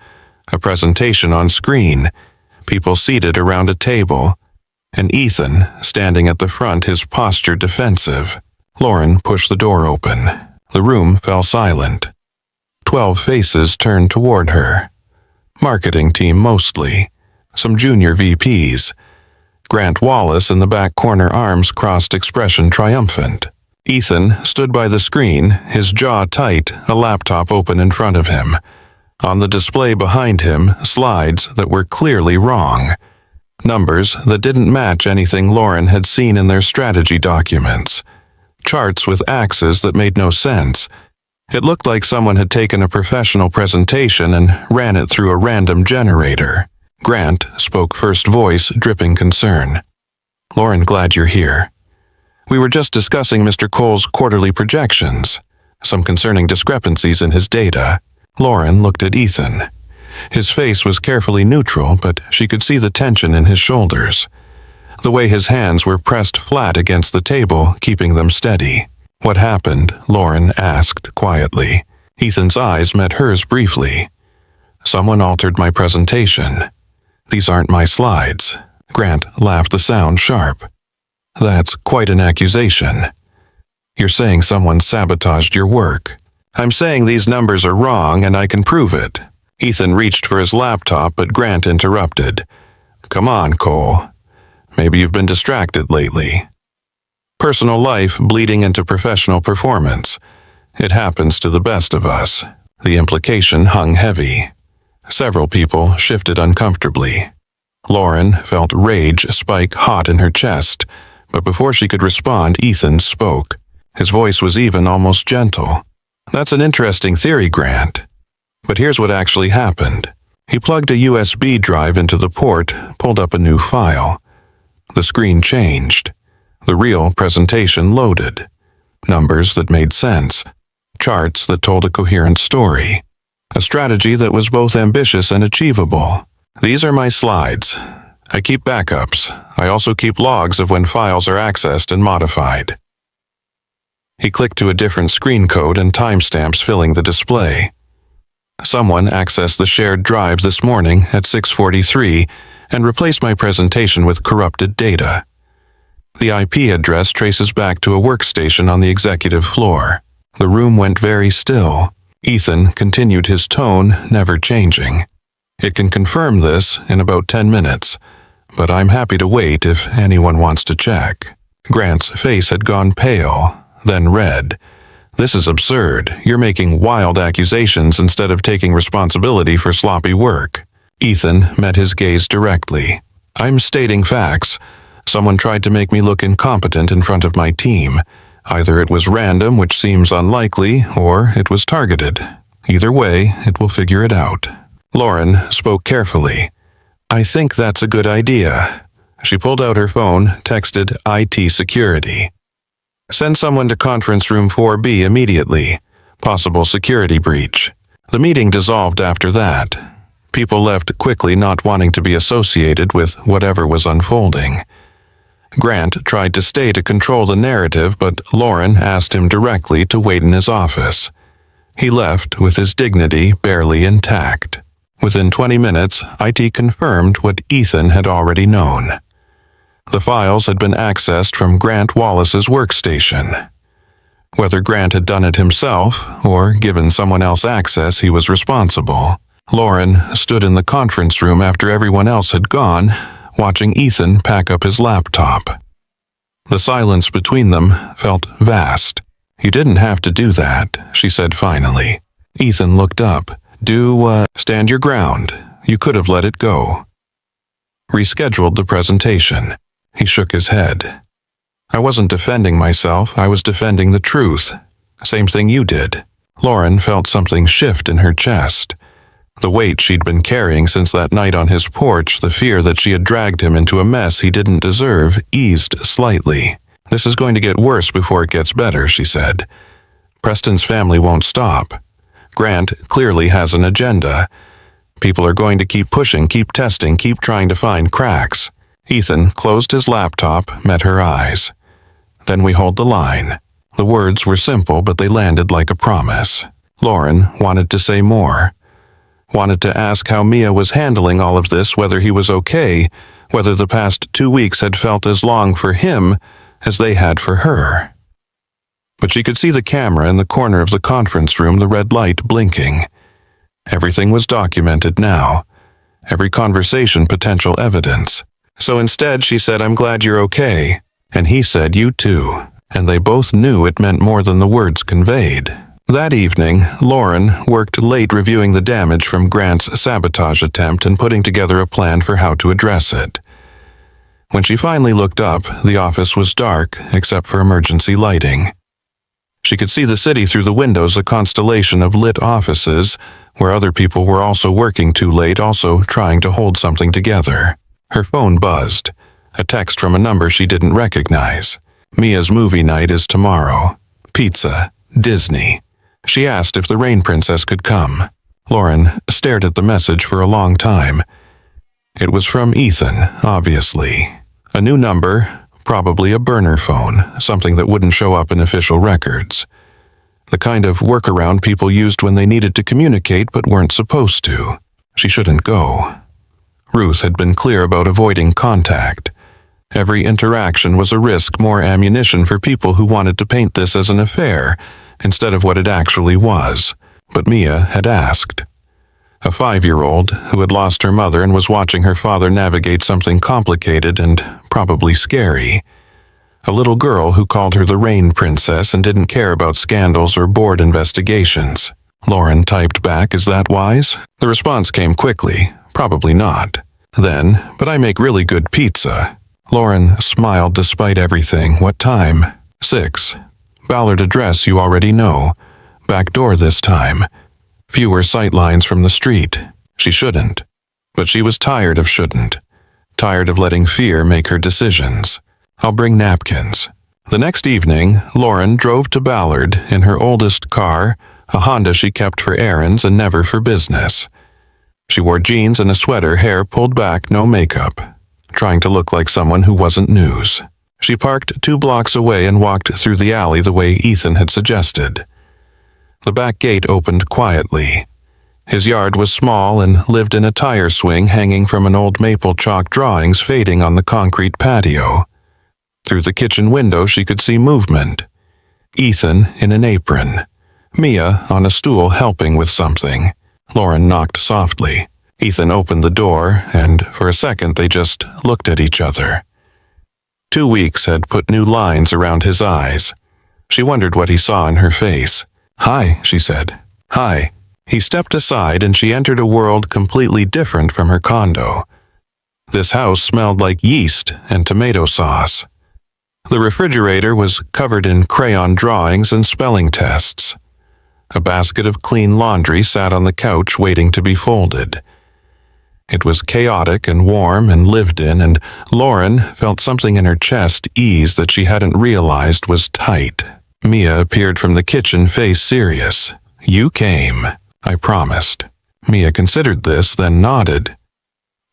a presentation on screen, people seated around a table, and Ethan standing at the front, his posture defensive. Lauren pushed the door open. The room fell silent. 12 faces turned toward her. Marketing team mostly. Some junior VPs. Grant Wallace in the back corner, arms crossed, expression triumphant. Ethan stood by the screen, his jaw tight, a laptop open in front of him. On the display behind him, slides that were clearly wrong. Numbers that didn't match anything Lauren had seen in their strategy documents. Charts with axes that made no sense. It looked like someone had taken a professional presentation and ran it through a random generator. Grant spoke first, voice dripping concern. "Lauren, glad you're here. We were just discussing Mr. Cole's quarterly projections. Some concerning discrepancies in his data." Lauren looked at Ethan. His face was carefully neutral, but she could see the tension in his shoulders. The way his hands were pressed flat against the table, keeping them steady. "What happened?" Lauren asked quietly. Ethan's eyes met hers briefly. "Someone altered my presentation. These aren't my slides." Grant laughed, the sound sharp. "That's quite an accusation. You're saying someone sabotaged your work." "I'm saying these numbers are wrong and I can prove it." Ethan reached for his laptop, but Grant interrupted. "Come on, Cole. Maybe you've been distracted lately. Personal life bleeding into professional performance. It happens to the best of us." The implication hung heavy. Several people shifted uncomfortably. Lauren felt rage spike hot in her chest, but before she could respond, Ethan spoke. His voice was even, almost gentle. "That's an interesting theory, Grant. But here's what actually happened." He plugged a USB drive into the port, pulled up a new file. The screen changed. The real presentation loaded. Numbers that made sense. Charts that told a coherent story. A strategy that was both ambitious and achievable. "These are my slides. I keep backups. I also keep logs of when files are accessed and modified. He clicked to a different screen code and timestamps filling the display. Someone accessed the shared drive this morning at 6:43 and replaced my presentation with corrupted data. The IP address traces back to a workstation on the executive floor. The room went very still. Ethan continued his tone, never changing. It can confirm this in about 10 minutes, but I'm happy to wait if anyone wants to check. Grant's face had gone pale, then red. This is absurd. You're making wild accusations instead of taking responsibility for sloppy work. Ethan met his gaze directly. I'm stating facts. Someone tried to make me look incompetent in front of my team. Either it was random, which seems unlikely, or it was targeted. Either way, it will figure it out. Lauren spoke carefully. I think that's a good idea. She pulled out her phone, texted IT security. Send someone to conference room 4B immediately. Possible security breach. The meeting dissolved after that. People left quickly, not wanting to be associated with whatever was unfolding. Grant tried to stay to control the narrative, but Lauren asked him directly to wait in his office. He left with his dignity barely intact. Within 20 minutes, IT confirmed what Ethan had already known. The files had been accessed from Grant Wallace's workstation. Whether Grant had done it himself or given someone else access, he was responsible. Lauren stood in the conference room after everyone else had gone, watching Ethan pack up his laptop. The silence between them felt vast. You didn't have to do that, she said finally. Ethan looked up. Stand your ground. You could have let it go. Rescheduled the presentation. He shook his head. I wasn't defending myself, I was defending the truth. Same thing you did. Lauren felt something shift in her chest. The weight she'd been carrying since that night on his porch, the fear that she had dragged him into a mess he didn't deserve, eased slightly. This is going to get worse before it gets better, she said. Preston's family won't stop. Grant clearly has an agenda. People are going to keep pushing, keep testing, keep trying to find cracks. Ethan closed his laptop, met her eyes. Then we hold the line. The words were simple, but they landed like a promise. Lauren wanted to say more. Wanted to ask how Mia was handling all of this, whether he was okay, whether the past 2 weeks had felt as long for him as they had for her. But she could see the camera in the corner of the conference room, the red light blinking. Everything was documented now. Every conversation potential evidence. So instead she said, I'm glad you're okay. And he said, you too. And they both knew it meant more than the words conveyed. That evening, Lauren worked late reviewing the damage from Grant's sabotage attempt and putting together a plan for how to address it. When she finally looked up, the office was dark except for emergency lighting. She could see the city through the windows, a constellation of lit offices, where other people were also working too late, also trying to hold something together. Her phone buzzed. A text from a number she didn't recognize. Mia's movie night is tomorrow. Pizza. Disney. She asked if the Rain Princess could come. Lauren stared at the message for a long time. It was from Ethan, obviously. A new number, probably a burner phone, something that wouldn't show up in official records. The kind of workaround people used when they needed to communicate but weren't supposed to. She shouldn't go. Ruth had been clear about avoiding contact. Every interaction was a risk, more ammunition for people who wanted to paint this as an affair instead of what it actually was. But Mia had asked. A 5-year-old who had lost her mother and was watching her father navigate something complicated and probably scary. A little girl who called her the Rain Princess and didn't care about scandals or board investigations. Lauren typed back, is that wise? The response came quickly. Probably not. Then, but I make really good pizza. Lauren smiled despite everything. What time? 6. Ballard address you already know. Back door this time. Fewer sightlines from the street. She shouldn't. But she was tired of shouldn't. Tired of letting fear make her decisions. I'll bring napkins. The next evening, Lauren drove to Ballard in her oldest car, a Honda she kept for errands and never for business. She wore jeans and a sweater, hair pulled back, no makeup. trying to look like someone who wasn't news. She parked 2 blocks away and walked through the alley the way Ethan had suggested. The back gate opened quietly. His yard was small and lived in a tire swing hanging from an old maple chalk drawings fading on the concrete patio. Through the kitchen window she could see movement. Ethan in an apron. Mia on a stool helping with something. Lauren knocked softly. Ethan opened the door, and for a second they just looked at each other. 2 weeks had put new lines around his eyes. She wondered what he saw in her face. "Hi," she said. "Hi." He stepped aside and she entered a world completely different from her condo. This house smelled like yeast and tomato sauce. The refrigerator was covered in crayon drawings and spelling tests. A basket of clean laundry sat on the couch waiting to be folded. It was chaotic and warm and lived in, and Lauren felt something in her chest ease that she hadn't realized was tight. Mia appeared from the kitchen, face serious. "You came," I promised. Mia considered this, then nodded.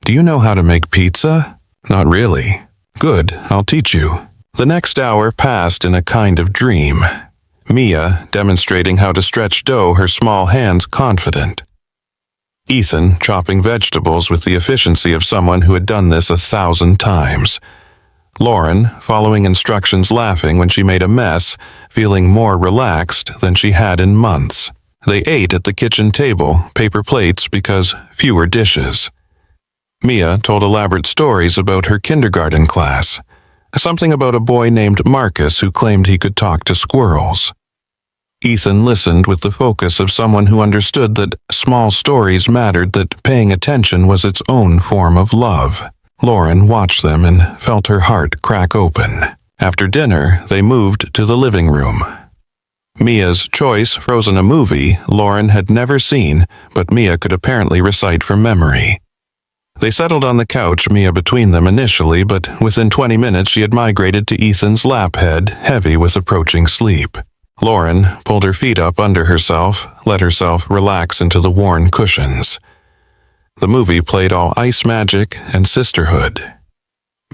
"Do you know how to make pizza?" "Not really." "Good, I'll teach you." The next hour passed in a kind of dream. Mia demonstrating how to stretch dough, her small hands confident. Ethan chopping vegetables with the efficiency of someone who had done this 1,000 times. Lauren following instructions, laughing when she made a mess, feeling more relaxed than she had in months. They ate at the kitchen table, paper plates because fewer dishes. Mia told elaborate stories about her kindergarten class. Something about a boy named Marcus who claimed he could talk to squirrels. Ethan listened with the focus of someone who understood that small stories mattered, that paying attention was its own form of love. Lauren watched them and felt her heart crack open. After dinner, they moved to the living room. Mia's choice, Frozen, a movie Lauren had never seen, but Mia could apparently recite from memory. They settled on the couch, Mia between them initially, but within 20 minutes she had migrated to Ethan's lap head, heavy with approaching sleep. Lauren pulled her feet up under herself, let herself relax into the worn cushions. The movie played all ice magic and sisterhood.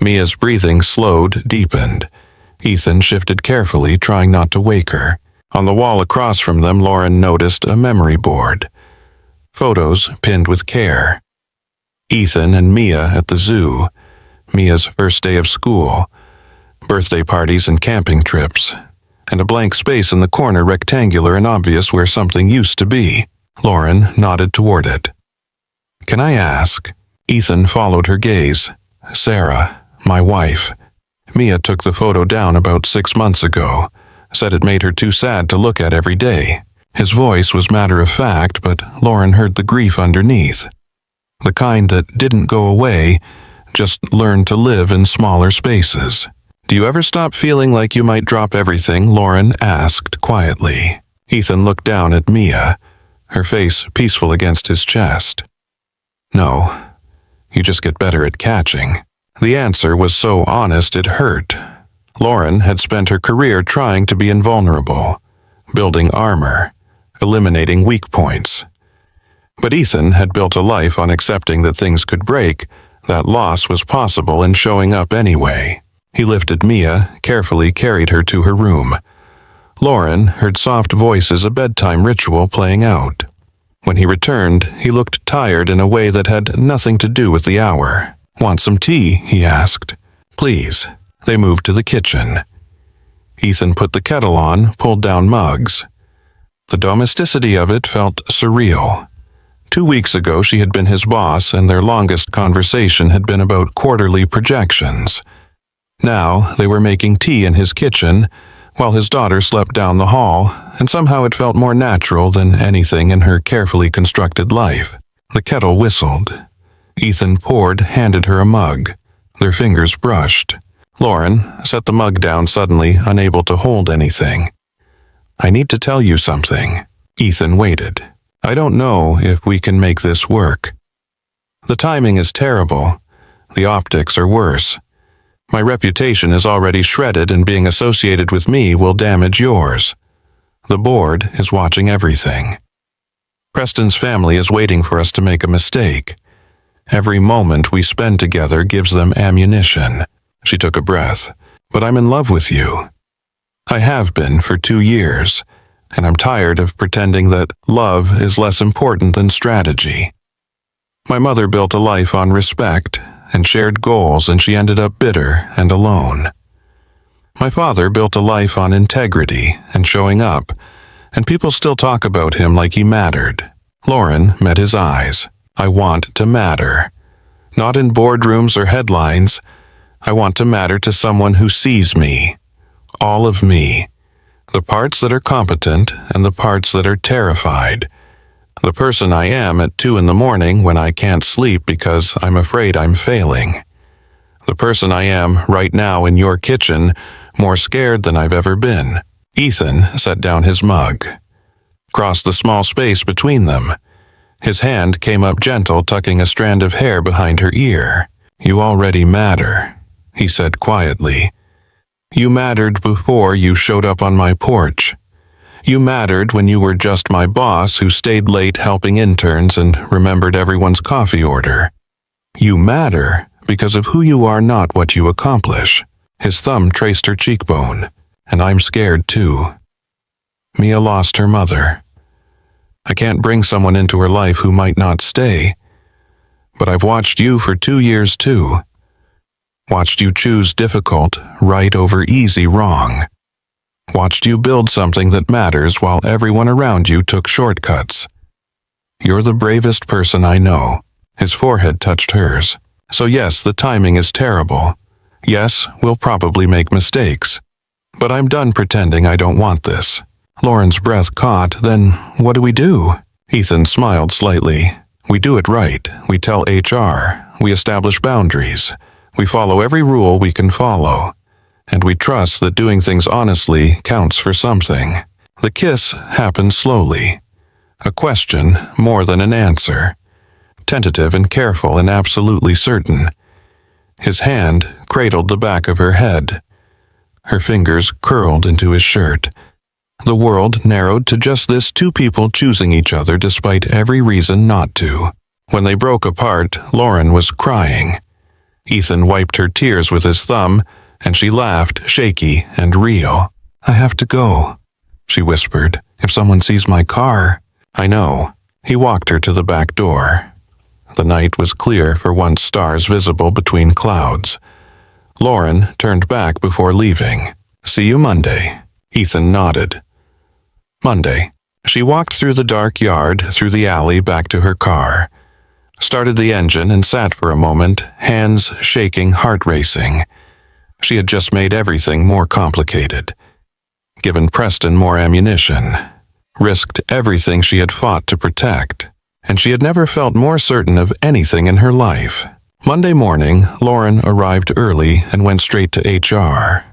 Mia's breathing slowed, deepened. Ethan shifted carefully, trying not to wake her. On the wall across from them, Lauren noticed a memory board. Photos pinned with care. Ethan and Mia at the zoo. Mia's first day of school. Birthday parties and camping trips. And a blank space in the corner, rectangular and obvious, where something used to be. Lauren nodded toward it. "Can I ask?" Ethan followed her gaze. "Sarah, my wife. Mia took the photo down about 6 months ago. Said it made her too sad to look at every day." His voice was matter-of-fact, but Lauren heard the grief underneath. The kind that didn't go away, just learned to live in smaller spaces. "Do you ever stop feeling like you might drop everything?" Lauren asked quietly. Ethan looked down at Mia, her face peaceful against his chest. "No, you just get better at catching." The answer was so honest it hurt. Lauren had spent her career trying to be invulnerable, building armor, eliminating weak points. But Ethan had built a life on accepting that things could break, that loss was possible, and showing up anyway. He lifted Mia, carefully carried her to her room. Lauren heard soft voices, a bedtime ritual playing out. When he returned, he looked tired in a way that had nothing to do with the hour. "Want some tea?" he asked. "Please." They moved to the kitchen. Ethan put the kettle on, pulled down mugs. The domesticity of it felt surreal. 2 weeks ago she had been his boss, and their longest conversation had been about quarterly projections. Now they were making tea in his kitchen, while his daughter slept down the hall, and somehow it felt more natural than anything in her carefully constructed life. The kettle whistled. Ethan poured, handed her a mug. Their fingers brushed. Lauren set the mug down suddenly, unable to hold anything. "I need to tell you something." Ethan waited. "I don't know if we can make this work. The timing is terrible. The optics are worse. My reputation is already shredded, and being associated with me will damage yours. The board is watching everything. Preston's family is waiting for us to make a mistake. Every moment we spend together gives them ammunition. She took a breath. But I'm in love with you. I have been for 2 years, and I'm tired of pretending that love is less important than strategy. My mother built a life on respect and shared goals, and she ended up bitter and alone. My father built a life on integrity and showing up, and people still talk about him like he mattered. Lauren met his eyes. I want to matter. Not in boardrooms or headlines. I want to matter to someone who sees me. All of me. The parts that are competent and the parts that are terrified. The person I am at 2 a.m. when I can't sleep because I'm afraid I'm failing. The person I am right now in your kitchen, more scared than I've ever been. Ethan set down his mug. Crossed the small space between them. His hand came up gentle, tucking a strand of hair behind her ear. You already matter, he said quietly. You mattered before you showed up on my porch. You mattered when you were just my boss who stayed late helping interns and remembered everyone's coffee order. You matter because of who you are, not what you accomplish. His thumb traced her cheekbone. And I'm scared too. Mia lost her mother. I can't bring someone into her life who might not stay. But I've watched you for 2 years too. Watched you choose difficult, right over easy wrong. Watched you build something that matters while everyone around you took shortcuts. You're the bravest person I know. His forehead touched hers. So yes, the timing is terrible. Yes, we'll probably make mistakes. But I'm done pretending I don't want this. Lauren's breath caught. Then what do we do? Ethan smiled slightly. We do it right. We tell HR. We establish boundaries. We follow every rule we can follow. And we trust that doing things honestly counts for something. The kiss happened slowly. A question more than an answer. Tentative and careful and absolutely certain. His hand cradled the back of her head. Her fingers curled into his shirt. The world narrowed to just this, 2 people choosing each other despite every reason not to. When they broke apart, Lauren was crying. Ethan wiped her tears with his thumb, and she laughed, shaky and real. I have to go, she whispered. If someone sees my car. I know. He walked her to the back door. The night was clear for once, stars visible between clouds. Lauren turned back before leaving. See you Monday. Ethan nodded. Monday. She walked through the dark yard, through the alley, back to her car. Started the engine and sat for a moment, hands shaking, heart racing. She had just made everything more complicated. Given Preston more ammunition. Risked everything she had fought to protect. And she had never felt more certain of anything in her life. Monday morning, Lauren arrived early and went straight to HR.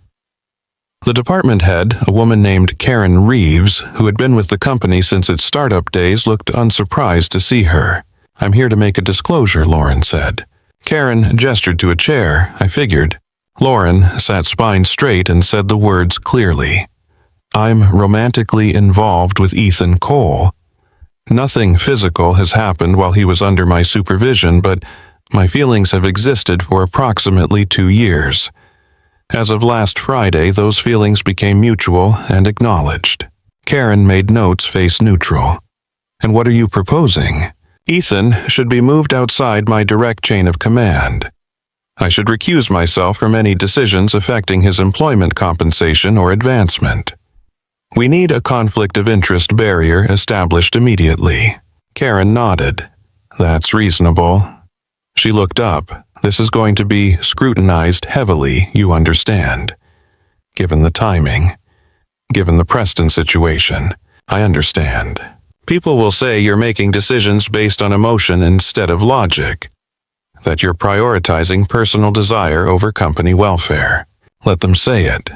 The department head, a woman named Karen Reeves, who had been with the company since its startup days, looked unsurprised to see her. I'm here to make a disclosure, Lauren said. Karen gestured to a chair. I figured. Lauren sat spine straight and said the words clearly. I'm romantically involved with Ethan Cole. Nothing physical has happened while he was under my supervision, but my feelings have existed for approximately 2 years. As of last Friday, those feelings became mutual and acknowledged. Karen made notes face neutral. And what are you proposing? Ethan should be moved outside my direct chain of command. I should recuse myself from any decisions affecting his employment compensation or advancement. We need a conflict of interest barrier established immediately. Karen nodded. That's reasonable. She looked up. This is going to be scrutinized heavily, you understand. Given the timing. Given the Preston situation. I understand. People will say you're making decisions based on emotion instead of logic. That you're prioritizing personal desire over company welfare. Let them say it.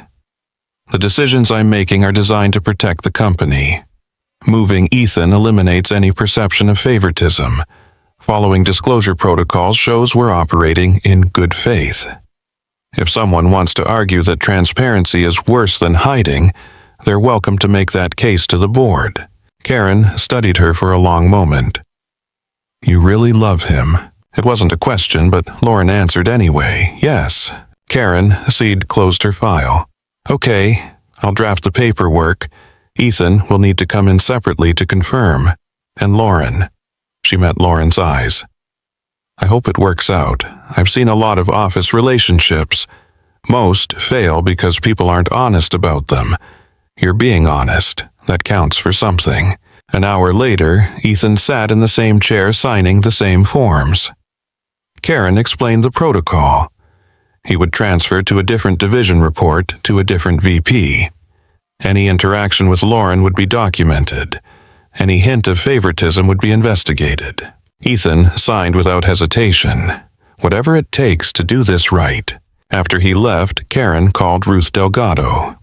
The decisions I'm making are designed to protect the company. Moving Ethan eliminates any perception of favoritism. Following disclosure protocols shows we're operating in good faith. If someone wants to argue that transparency is worse than hiding, they're welcome to make that case to the board. Karen studied her for a long moment. You really love him. It wasn't a question, but Lauren answered anyway, yes. Karen Seed closed her file. Okay, I'll draft the paperwork. Ethan will need to come in separately to confirm. And Lauren. She met Lauren's eyes. I hope it works out. I've seen a lot of office relationships. Most fail because people aren't honest about them. You're being honest. That counts for something. An hour later, Ethan sat in the same chair signing the same forms. Karen explained the protocol. He would transfer to a different division report to a different VP. Any interaction with Lauren would be documented. Any hint of favoritism would be investigated. Ethan signed without hesitation. Whatever it takes to do this right. After he left, Karen called Ruth Delgado.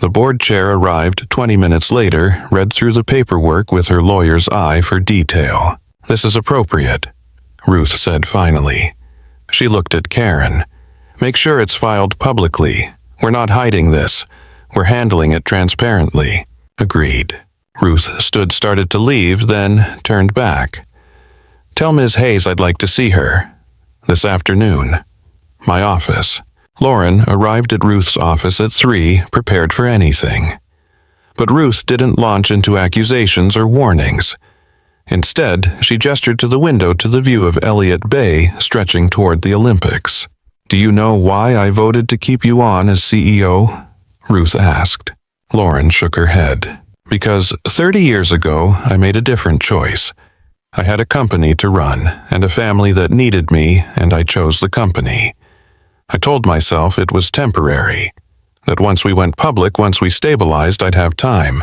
The board chair arrived 20 minutes later, read through the paperwork with her lawyer's eye for detail. This is appropriate, Ruth said finally. She looked at Karen. Make sure it's filed publicly. We're not hiding this. We're handling it transparently. Agreed. Ruth started to leave, then turned back. Tell Ms. Hayes I'd like to see her. This afternoon. My office. Lauren arrived at Ruth's office at 3, prepared for anything. But Ruth didn't launch into accusations or warnings. Instead, she gestured to the window to the view of Elliott Bay stretching toward the Olympics. Do you know why I voted to keep you on as CEO? Ruth asked. Lauren shook her head. Because 30 years ago, I made a different choice. I had a company to run, and a family that needed me, and I chose the company. I told myself it was temporary, that once we went public, once we stabilized, I'd have time.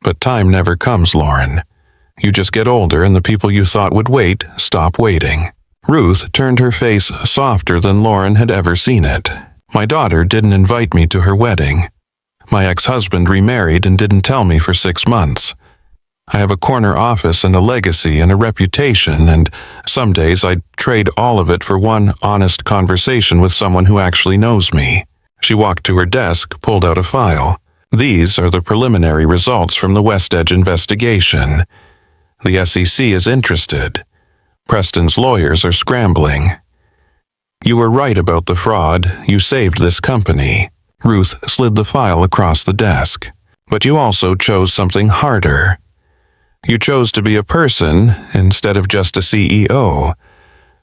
But time never comes, Lauren. You just get older, and the people you thought would wait stop waiting. Ruth turned her face softer than Lauren had ever seen it. My daughter didn't invite me to her wedding. My ex-husband remarried and didn't tell me for 6 months. I have a corner office and a legacy and a reputation, and some days I'd trade all of it for one honest conversation with someone who actually knows me. She walked to her desk, pulled out a file. These are the preliminary results from the West Edge investigation. The SEC is interested. Preston's lawyers are scrambling. You were right about the fraud. You saved this company. Ruth slid the file across the desk. But you also chose something harder. You chose to be a person instead of just a CEO.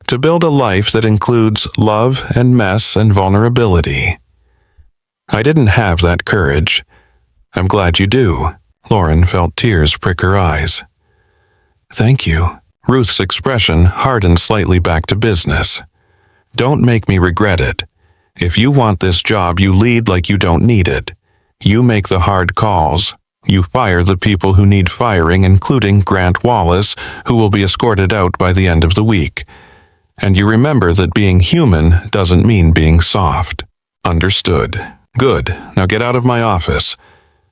To build a life that includes love and mess and vulnerability. I didn't have that courage. I'm glad you do. Lauren felt tears prick her eyes. Thank you. Ruth's expression hardened slightly back to business. Don't make me regret it. If you want this job, you lead like you don't need it. You make the hard calls. You fire the people who need firing, including Grant Wallace, who will be escorted out by the end of the week. And you remember that being human doesn't mean being soft. Understood. Good. Now get out of my office.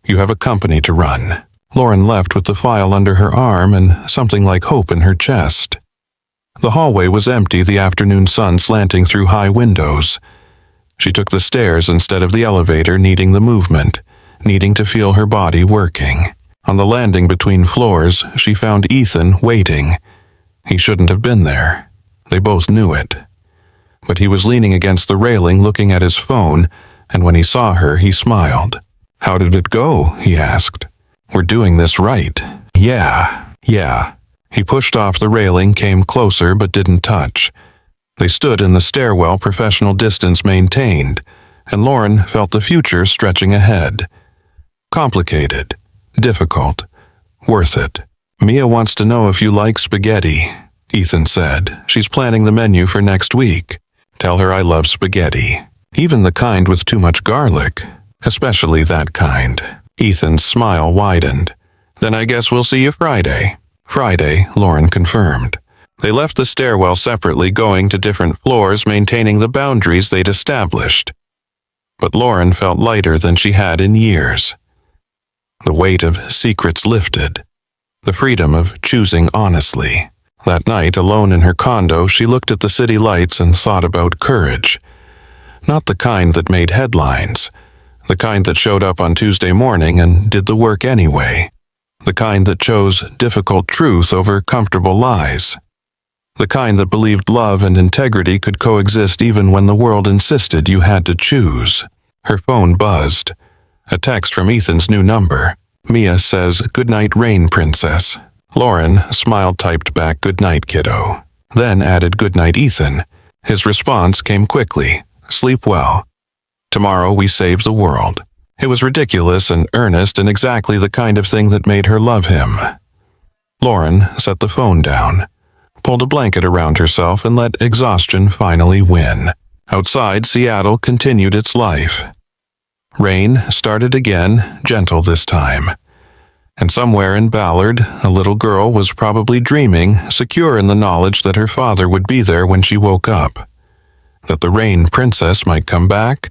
You have a company to run. Lauren left with the file under her arm and something like hope in her chest. The hallway was empty, the afternoon sun slanting through high windows. She took the stairs instead of the elevator, needing the movement, needing to feel her body working. On the landing between floors, she found Ethan waiting. He shouldn't have been there. They both knew it. But he was leaning against the railing, looking at his phone, and when he saw her, he smiled. How did it go? He asked. We're doing this right. Yeah. He pushed off the railing, came closer, but didn't touch. They stood in the stairwell, professional distance maintained, and Lauren felt the future stretching ahead. Complicated. Difficult. Worth it. Mia wants to know if you like spaghetti, Ethan said. She's planning the menu for next week. Tell her I love spaghetti. Even the kind with too much garlic. Especially that kind. Ethan's smile widened. Then I guess we'll see you Friday. Friday, Lauren confirmed. They left the stairwell separately, going to different floors, maintaining the boundaries they'd established. But Lauren felt lighter than she had in years. The weight of secrets lifted. The freedom of choosing honestly. That night, alone in her condo, she looked at the city lights and thought about courage. Not the kind that made headlines. The kind that showed up on Tuesday morning and did the work anyway. The kind that chose difficult truth over comfortable lies. The kind that believed love and integrity could coexist even when the world insisted you had to choose. Her phone buzzed. A text from Ethan's new number. Mia says, "Good night, Rain Princess." Lauren, smile typed back, "Good night, kiddo." Then added, "Good night, Ethan." His response came quickly. "Sleep well. Tomorrow we save the world." It was ridiculous and earnest and exactly the kind of thing that made her love him. Lauren set the phone down, pulled a blanket around herself, and let exhaustion finally win. Outside, Seattle continued its life. Rain started again, gentle this time. And somewhere in Ballard, a little girl was probably dreaming, secure in the knowledge that her father would be there when she woke up. That the Rain Princess might come back,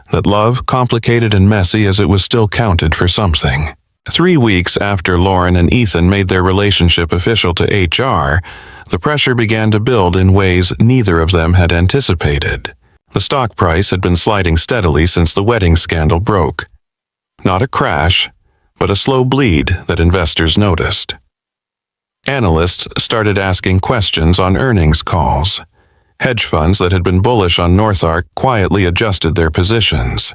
that love, complicated and messy as it was, still counted for something. 3 weeks after Lauren and Ethan made their relationship official to HR, the pressure began to build in ways neither of them had anticipated. The stock price had been sliding steadily since the wedding scandal broke. Not a crash, but a slow bleed that investors noticed. Analysts started asking questions on earnings calls. Hedge funds that had been bullish on Northark quietly adjusted their positions.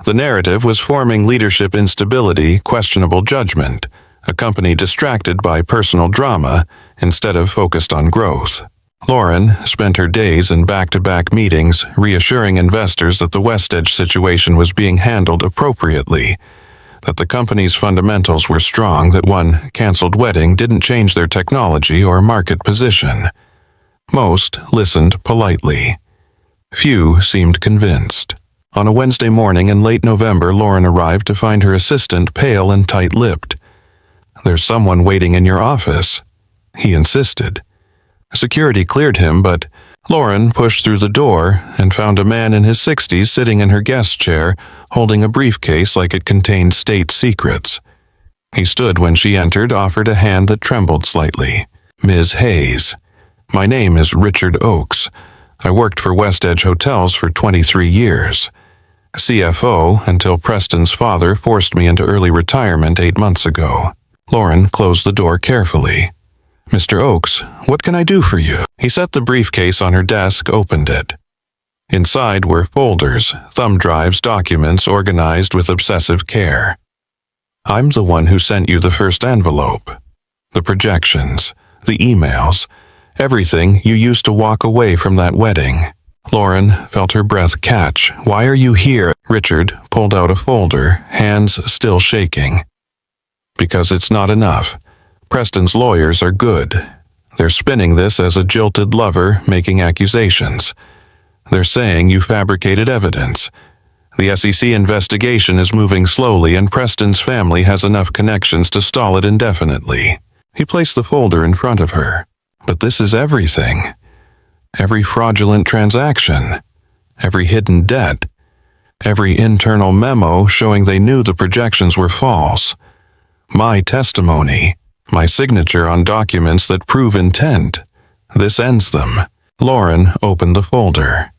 The narrative was forming leadership instability, questionable judgment, a company distracted by personal drama instead of focused on growth. Lauren spent her days in back-to-back meetings reassuring investors that the West Edge situation was being handled appropriately, that the company's fundamentals were strong, that one canceled wedding didn't change their technology or market position. Most listened politely. Few seemed convinced. On a Wednesday morning in late November, Lauren arrived to find her assistant pale and tight-lipped. "There's someone waiting in your office," he insisted. Security cleared him, but Lauren pushed through the door and found a man in his 60s sitting in her guest chair, holding a briefcase like it contained state secrets. He stood when she entered, offered a hand that trembled slightly. "Ms. Hayes, my name is Richard Oakes. I worked for West Edge Hotels for 23 years. CFO until Preston's father forced me into early retirement 8 months ago." Lauren closed the door carefully. "Mr. Oakes, what can I do for you?" He set the briefcase on her desk, opened it. Inside were folders, thumb drives, documents organized with obsessive care. "I'm the one who sent you the first envelope. The projections, the emails, everything you used to walk away from that wedding." Lauren felt her breath catch. "Why are you here?" Richard pulled out a folder, hands still shaking. "Because it's not enough. Preston's lawyers are good. They're spinning this as a jilted lover making accusations. They're saying you fabricated evidence. The SEC investigation is moving slowly and Preston's family has enough connections to stall it indefinitely." He placed the folder in front of her. "But this is everything. Every fraudulent transaction. Every hidden debt. Every internal memo showing they knew the projections were false. My testimony. My signature on documents that prove intent. This ends them." Lauren opened the folder.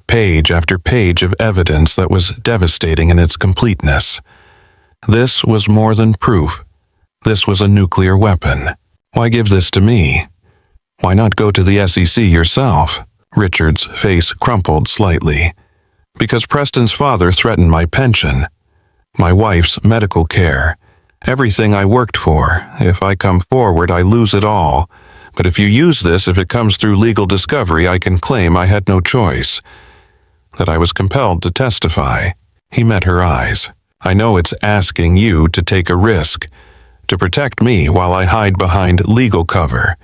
Page after page of evidence that was devastating in its completeness. This was more than proof. This was a nuclear weapon. "Why give this to me? Why not go to the SEC yourself?" Richard's face crumpled slightly. "Because Preston's father threatened my pension, my wife's medical care, everything I worked for. If I come forward, I lose it all. But if you use this, if it comes through legal discovery, I can claim I had no choice. That I was compelled to testify." He met her eyes. "I know it's asking you to take a risk, to protect me while I hide behind legal cover.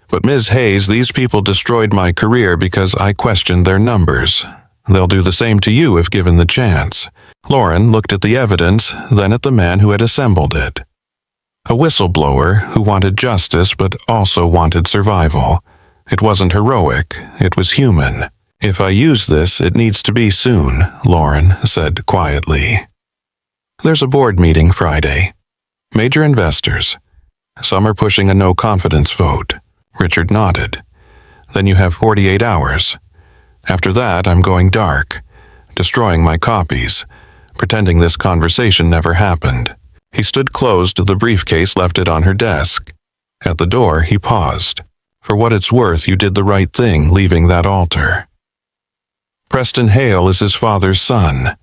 But Ms. Hayes, these people destroyed my career because I questioned their numbers. They'll do the same to you if given the chance." Lauren looked at the evidence, then at the man who had assembled it. A whistleblower who wanted justice but also wanted survival. It wasn't heroic, it was human. "If I use this, it needs to be soon," Lauren said quietly. "There's a board meeting Friday. Major investors. Some are pushing a no-confidence vote." Richard nodded. "Then you have 48 hours. After that, I'm going dark, destroying my copies, pretending this conversation never happened." He stood close to the briefcase, left it on her desk. At the door, he paused. For what it's worth, you did the right thing leaving that altar. Preston Hale is his father's son.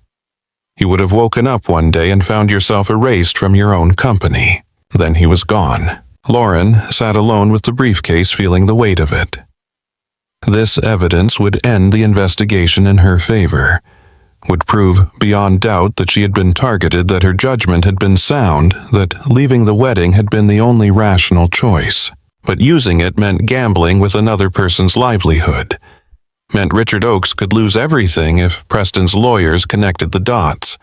You would have woken up one day and found yourself erased from your own company. Then he was gone. Lauren sat alone with the briefcase, feeling the weight of it. This evidence would end the investigation in her favor, would prove beyond doubt that she had been targeted, that her judgment had been sound, that leaving the wedding had been the only rational choice. But using it meant gambling with another person's livelihood. Meant Richard Oakes could lose everything if Preston's lawyers connected the dots.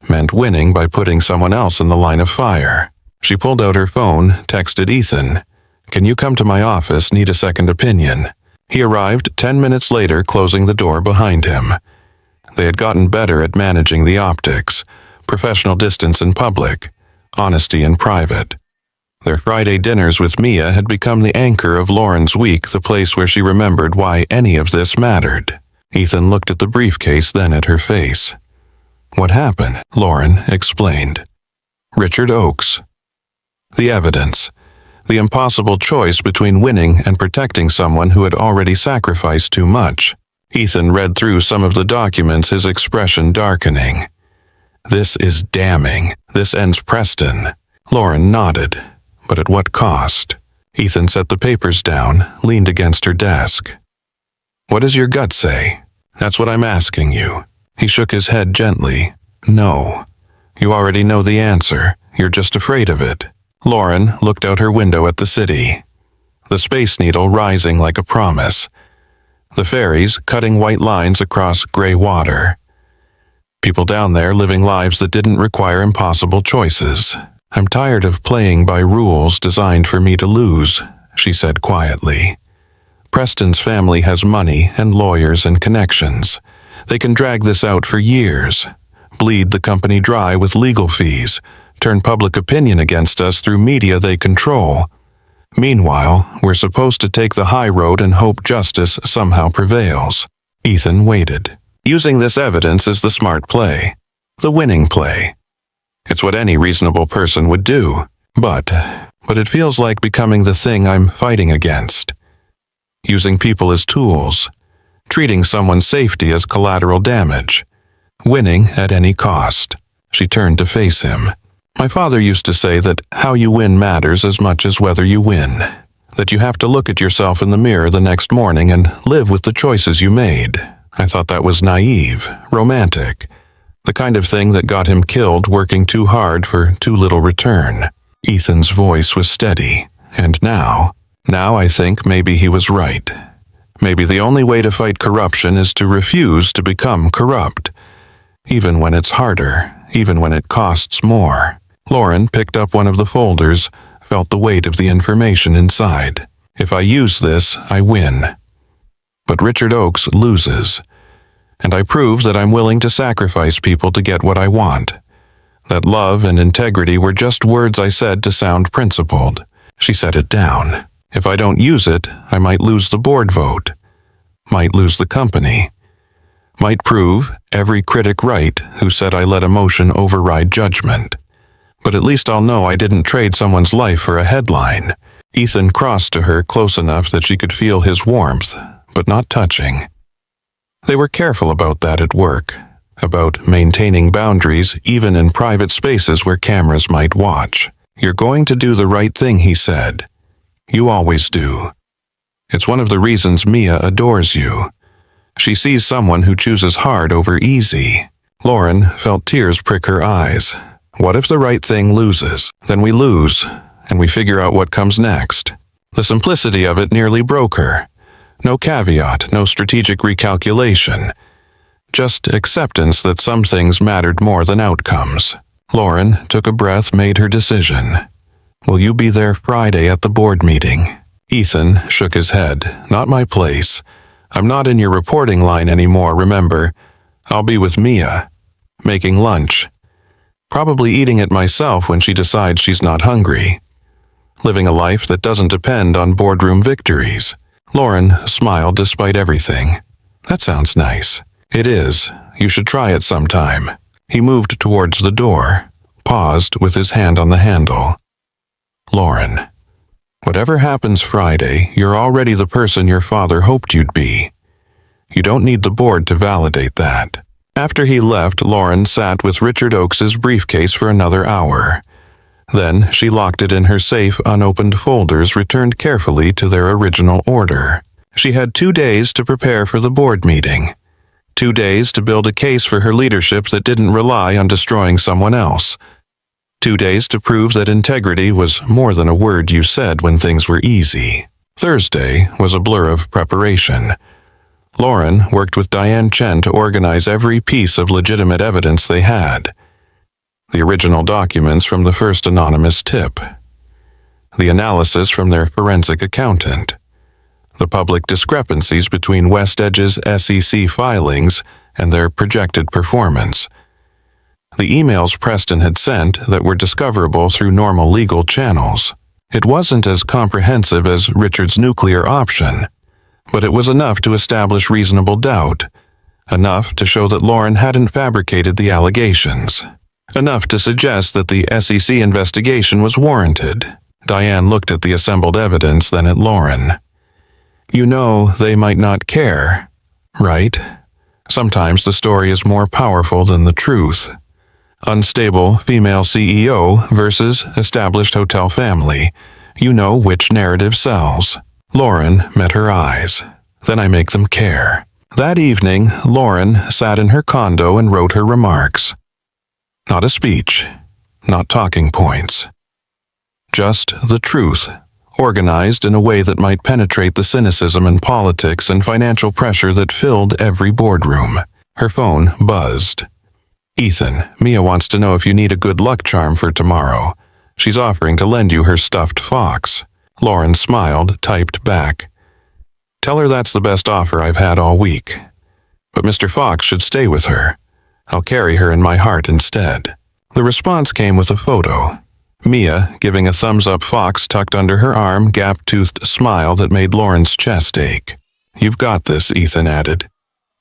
Meant winning by putting someone else in the line of fire. She pulled out her phone, texted Ethan. "Can you come to my office? Need a second opinion." He arrived 10 minutes later, closing the door behind him. They had gotten better at managing the optics, professional distance in public, honesty in private. Their Friday dinners with Mia had become the anchor of Lauren's week, the place where she remembered why any of this mattered. Ethan looked at the briefcase, then at her face. "What happened?" Lauren explained. "Richard Oakes. The evidence. The impossible choice between winning and protecting someone who had already sacrificed too much." Ethan read through some of the documents, his expression darkening. "This is damning. This ends Preston." Lauren nodded. But at what cost? Ethan set the papers down, leaned against her desk. "What does your gut say?" "That's what I'm asking you." He shook his head gently. "No. You already know the answer. You're just afraid of it." Lauren looked out her window at the city. The Space Needle rising like a promise. The ferries cutting white lines across gray water. People down there living lives that didn't require impossible choices. "I'm tired of playing by rules designed for me to lose," she said quietly. "Preston's family has money and lawyers and connections. They can drag this out for years, bleed the company dry with legal fees, turn public opinion against us through media they control. Meanwhile, we're supposed to take the high road and hope justice somehow prevails." Ethan waited. Using this evidence is the smart play, the winning play. It's what any reasonable person would do. But it feels like becoming the thing I'm fighting against. Using people as tools. Treating someone's safety as collateral damage. Winning at any cost. She turned to face him. "My father used to say that how you win matters as much as whether you win. That you have to look at yourself in the mirror the next morning and live with the choices you made. I thought that was naive, romantic. The kind of thing that got him killed working too hard for too little return." Ethan's voice was steady. "And now I think maybe he was right. Maybe the only way to fight corruption is to refuse to become corrupt. Even when it's harder, even when it costs more." Lauren picked up one of the folders, felt the weight of the information inside. "If I use this, I win. But Richard Oakes loses. And I prove that I'm willing to sacrifice people to get what I want. That love and integrity were just words I said to sound principled." She set it down. "If I don't use it, I might lose the board vote. Might lose the company. Might prove every critic right who said I let emotion override judgment. But at least I'll know I didn't trade someone's life for a headline." Ethan crossed to her close enough that she could feel his warmth, but not touching. They were careful about that at work, about maintaining boundaries even in private spaces where cameras might watch. "You're going to do the right thing," he said. "You always do. It's one of the reasons Mia adores you. She sees someone who chooses hard over easy." Lauren felt tears prick her eyes. What if the right thing loses? Then we lose, and we figure out what comes next. The simplicity of it nearly broke her. No caveat, no strategic recalculation. Just acceptance that some things mattered more than outcomes. Lauren took a breath, made her decision. "Will you be there Friday at the board meeting?" Ethan shook his head. "Not my place. I'm not in your reporting line anymore, remember. I'll be with Mia. Making lunch. Probably eating it myself when she decides she's not hungry. Living a life that doesn't depend on boardroom victories." Lauren smiled despite everything. "That sounds nice." "It is. You should try it sometime." He moved towards the door, paused with his hand on the handle. "Lauren, Whatever happens Friday, you're already the person your father hoped you'd be. You don't need the board to validate that. After he left, Lauren sat with Richard Oakes's briefcase for another hour. Then she locked it in her safe. Unopened folders returned carefully to their original order. She had 2 days to prepare for the board meeting. 2 days to build a case for her leadership that didn't rely on destroying someone else. 2 days to prove that integrity was more than a word you said when things were easy. Thursday was a blur of preparation. Lauren worked with Diane Chen to organize every piece of legitimate evidence they had. The original documents from the first anonymous tip. The analysis from their forensic accountant. The public discrepancies between West Edge's SEC filings and their projected performance. The emails Preston had sent that were discoverable through normal legal channels. It wasn't as comprehensive as Richard's nuclear option, but it was enough to establish reasonable doubt, enough to show that Lauren hadn't fabricated the allegations, enough to suggest that the SEC investigation was warranted. Diane looked at the assembled evidence, then at Lauren. You know they might not care, right? Sometimes the story is more powerful than the truth. Unstable female CEO versus established hotel family. You know which narrative sells. Lauren met her eyes. Then I make them care. That evening, Lauren sat in her condo and wrote her remarks. Not a speech, not talking points. Just the truth, organized in a way that might penetrate the cynicism and politics and financial pressure that filled every boardroom. Her phone buzzed. Ethan, Mia wants to know if you need a good luck charm for tomorrow. She's offering to lend you her stuffed fox. Lauren smiled, typed back. Tell her that's the best offer I've had all week. But Mr. Fox should stay with her. I'll carry her in my heart instead. The response came with a photo. Mia, giving a thumbs-up fox tucked under her arm, gap-toothed smile that made Lauren's chest ache. You've got this, Ethan added.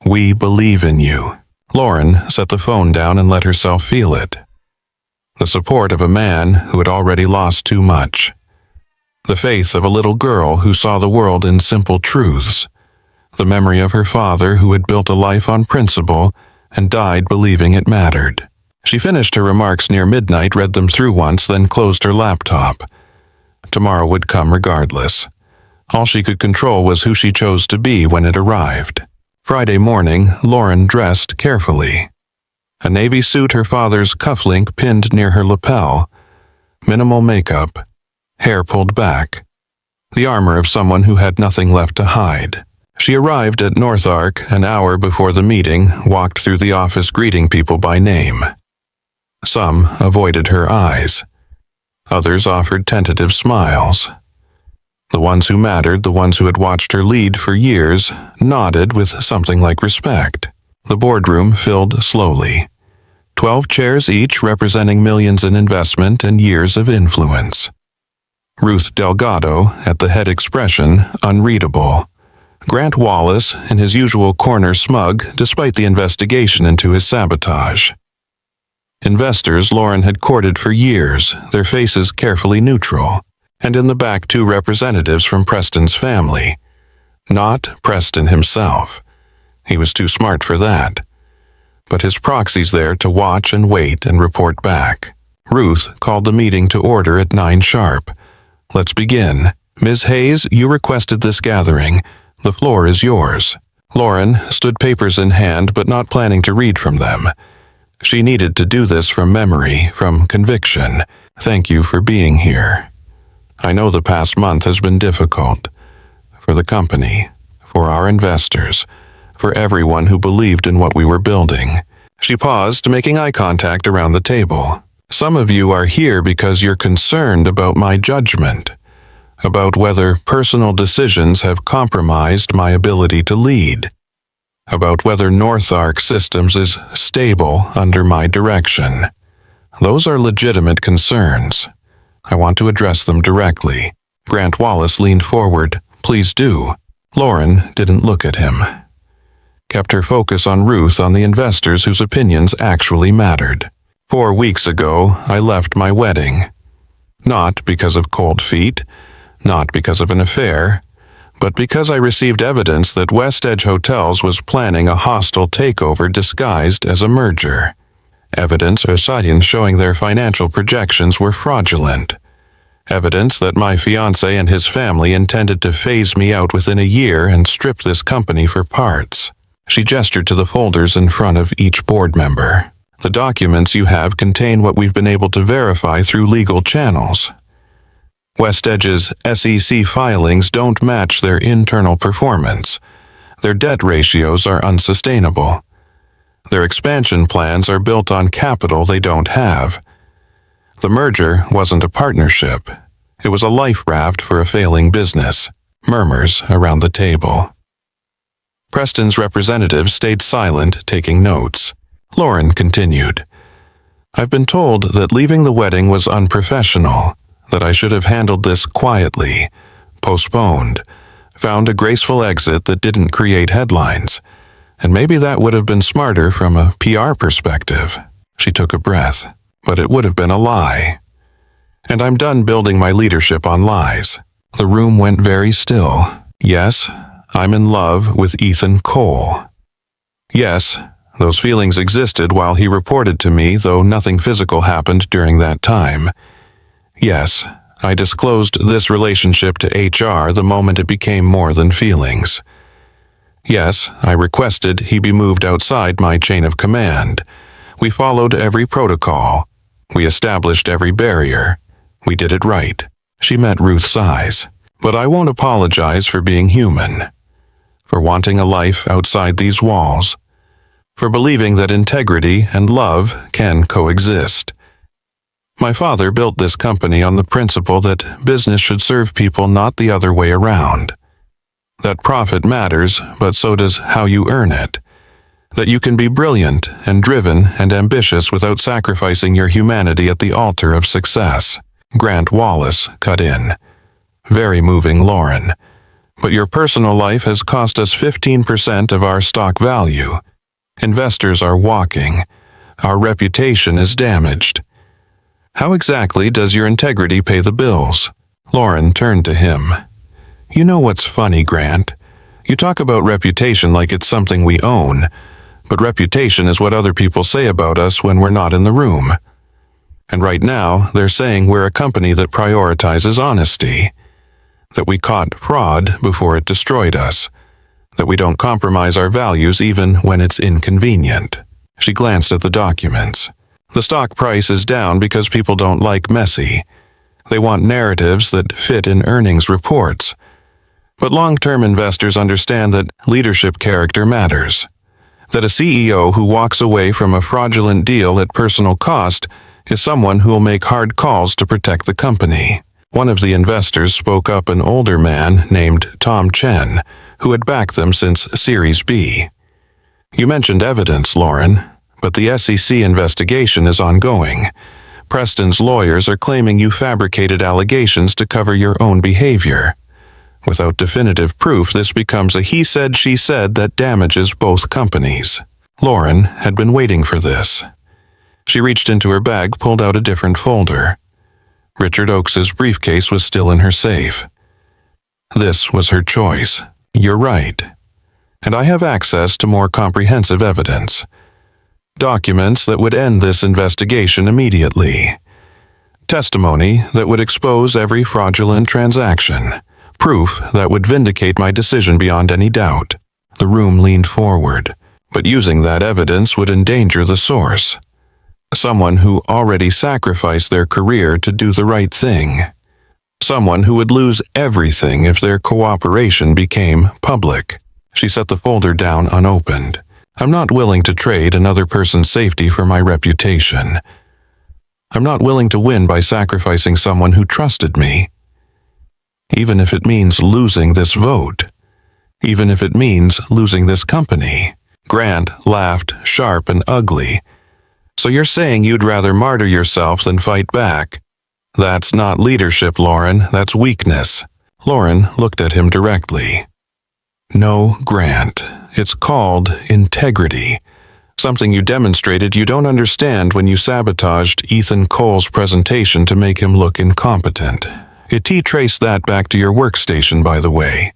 We believe in you. Lauren set the phone down and let herself feel it. The support of a man who had already lost too much. The faith of a little girl who saw the world in simple truths. The memory of her father who had built a life on principle and died believing it mattered. She finished her remarks near midnight, read them through once, then closed her laptop. Tomorrow would come regardless. All she could control was who she chose to be when it arrived. Friday morning, Lauren dressed carefully. A navy suit, her father's cufflink pinned near her lapel. Minimal makeup. Hair pulled back. The armor of someone who had nothing left to hide. She arrived at North Ark an hour before the meeting, walked through the office greeting people by name. Some avoided her eyes. Others offered tentative smiles. The ones who mattered, the ones who had watched her lead for years, nodded with something like respect. The boardroom filled slowly. 12 chairs each representing millions in investment and years of influence. Ruth Delgado, at the head, expression unreadable. Grant Wallace, in his usual corner, smug despite the investigation into his sabotage. Investors Lauren had courted for years, their faces carefully neutral. And in the back, 2 representatives from Preston's family. Not Preston himself. He was too smart for that. But his proxies there to watch and wait and report back. Ruth called the meeting to order at 9 sharp. Let's begin. Ms. Hayes, you requested this gathering. The floor is yours. Lauren stood, papers in hand, but not planning to read from them. She needed to do this from memory, from conviction. Thank you for being here. I know the past month has been difficult. For the company, for our investors, for everyone who believed in what we were building. She paused, making eye contact around the table. Some of you are here because you're concerned about my judgment, about whether personal decisions have compromised my ability to lead, about whether North Ark Systems is stable under my direction. Those are legitimate concerns. I want to address them directly. Grant Wallace leaned forward. Please do. Lauren didn't look at him. Kept her focus on Ruth, on the investors whose opinions actually mattered. 4 weeks ago, I left my wedding. Not because of cold feet, not because of an affair, but because I received evidence that West Edge Hotels was planning a hostile takeover disguised as a merger. Evidence or sightings showing their financial projections were fraudulent. Evidence that my fiancé and his family intended to phase me out within a year and strip this company for parts. She gestured to the folders in front of each board member. The documents you have contain what we've been able to verify through legal channels. West Edge's SEC filings don't match their internal performance. Their debt ratios are unsustainable. Their expansion plans are built on capital they don't have. The merger wasn't a partnership. It was a life raft for a failing business. Murmurs around the table. Preston's representative stayed silent, taking notes. Lauren continued. I've been told that leaving the wedding was unprofessional, that I should have handled this quietly, postponed, found a graceful exit that didn't create headlines, and maybe that would have been smarter from a PR perspective. She took a breath, but it would have been a lie. And I'm done building my leadership on lies. The room went very still. Yes, I'm in love with Ethan Cole. Yes, those feelings existed while he reported to me, though nothing physical happened during that time. Yes, I disclosed this relationship to HR the moment it became more than feelings. Yes, I requested he be moved outside my chain of command. We followed every protocol. We established every barrier. We did it right. She met Ruth's eyes. But I won't apologize for being human, for wanting a life outside these walls, for believing that integrity and love can coexist. My father built this company on the principle that business should serve people, not the other way around. That profit matters, but so does how you earn it. That you can be brilliant and driven and ambitious without sacrificing your humanity at the altar of success. Grant Wallace cut in. Very moving, Lauren. But your personal life has cost us 15% of our stock value. Investors are walking. Our reputation is damaged. How exactly does your integrity pay the bills? Lauren turned to him. You know what's funny, Grant? You talk about reputation like it's something we own, but reputation is what other people say about us when we're not in the room. And right now, they're saying we're a company that prioritizes honesty, that we caught fraud before it destroyed us, that we don't compromise our values even when it's inconvenient. She glanced at the documents. The stock price is down because people don't like messy. They want narratives that fit in earnings reports. But long-term investors understand that leadership character matters, that a CEO who walks away from a fraudulent deal at personal cost is someone who will make hard calls to protect the company. One of the investors spoke up, an older man named Tom Chen, who had backed them since Series B. You mentioned evidence, Lauren, but the SEC investigation is ongoing. Preston's lawyers are claiming you fabricated allegations to cover your own behavior. Without definitive proof, this becomes a he said, she said that damages both companies. Lauren had been waiting for this. She reached into her bag, pulled out a different folder. Richard Oakes's briefcase was still in her safe. This was her choice. You're right. And I have access to more comprehensive evidence. Documents that would end this investigation immediately. Testimony that would expose every fraudulent transaction. Proof that would vindicate my decision beyond any doubt. The room leaned forward, but using that evidence would endanger the source. Someone who already sacrificed their career to do the right thing. Someone who would lose everything if their cooperation became public. She set the folder down unopened. I'm not willing to trade another person's safety for my reputation. I'm not willing to win by sacrificing someone who trusted me. Even if it means losing this vote. Even if it means losing this company. Grant laughed, sharp and ugly. So you're saying you'd rather martyr yourself than fight back? That's not leadership, Lauren. That's weakness. Lauren looked at him directly. No, Grant. It's called integrity. Something you demonstrated you don't understand when you sabotaged Ethan Cole's presentation to make him look incompetent. It traced that back to your workstation, by the way.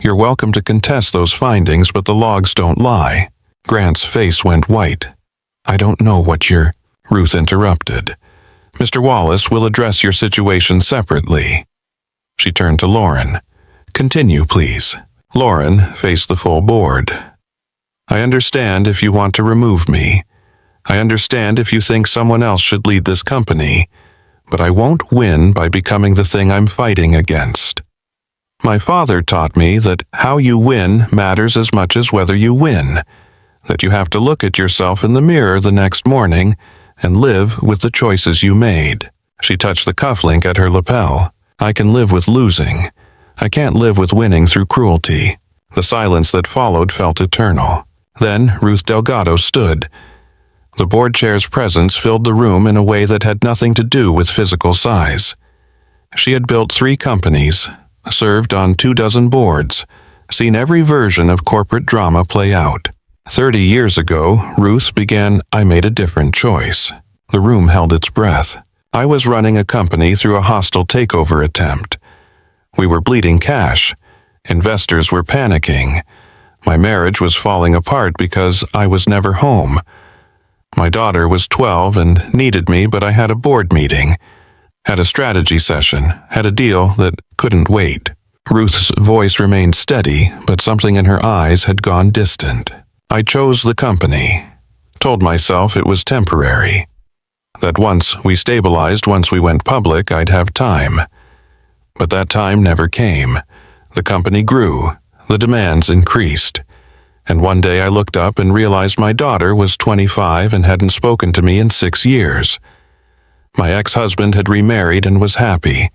You're welcome to contest those findings, but the logs don't lie. Grant's face went white. I don't know what you're... Ruth interrupted. Mr. Wallace will address your situation separately. She turned to Lauren. Continue, please. Lauren faced the full board. I understand if you want to remove me. I understand if you think someone else should lead this company, but I won't win by becoming the thing I'm fighting against. My father taught me that how you win matters as much as whether you win, that you have to look at yourself in the mirror the next morning and live with the choices you made. She touched the cufflink at her lapel. I can live with losing. I can't live with winning through cruelty. The silence that followed felt eternal. Then Ruth Delgado stood. The board chair's presence filled the room in a way that had nothing to do with physical size. She had built 3 companies, served on 24 boards, seen every version of corporate drama play out. 30 years ago, Ruth began I Made a Different Choice. The room held its breath. I was running a company through a hostile takeover attempt. We were bleeding cash. Investors were panicking. My marriage was falling apart because I was never home. My daughter was 12 and needed me, but I had a board meeting, had a strategy session, had a deal that couldn't wait. Ruth's voice remained steady, but something in her eyes had gone distant. I chose the company, told myself it was temporary, that once we stabilized, once we went public, I'd have time. But that time never came. The company grew, the demands increased, and one day I looked up and realized my daughter was 25 and hadn't spoken to me in 6 years. My ex-husband had remarried and was happy.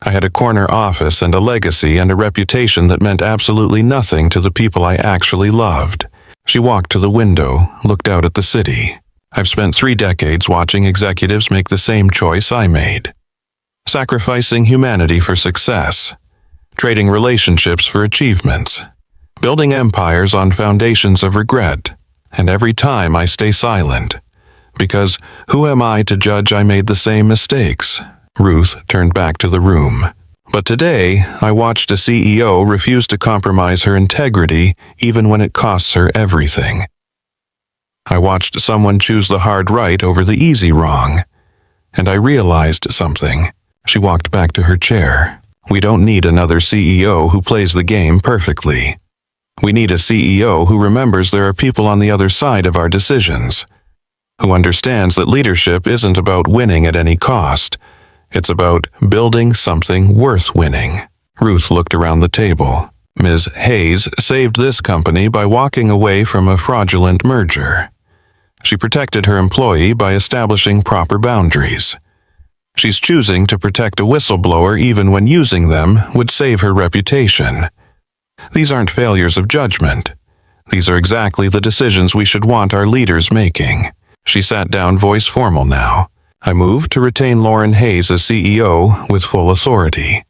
I had a corner office and a legacy and a reputation that meant absolutely nothing to the people I actually loved. She walked to the window, looked out at the city. I've spent 3 decades watching executives make the same choice I made. Sacrificing humanity for success, trading relationships for achievements, building empires on foundations of regret, and every time I stay silent. Because who am I to judge I made the same mistakes? Ruth turned back to the room. But today, I watched a CEO refuse to compromise her integrity even when it costs her everything. I watched someone choose the hard right over the easy wrong. And I realized something. She walked back to her chair. We don't need another CEO who plays the game perfectly. We need a CEO who remembers there are people on the other side of our decisions, who understands that leadership isn't about winning at any cost. It's about building something worth winning. Ruth looked around the table. Ms. Hayes saved this company by walking away from a fraudulent merger. She protected her employee by establishing proper boundaries. She's choosing to protect a whistleblower even when using them would save her reputation. These aren't failures of judgment. These are exactly the decisions we should want our leaders making. She sat down, voice formal now. I move to retain Lauren Hayes as CEO with full authority.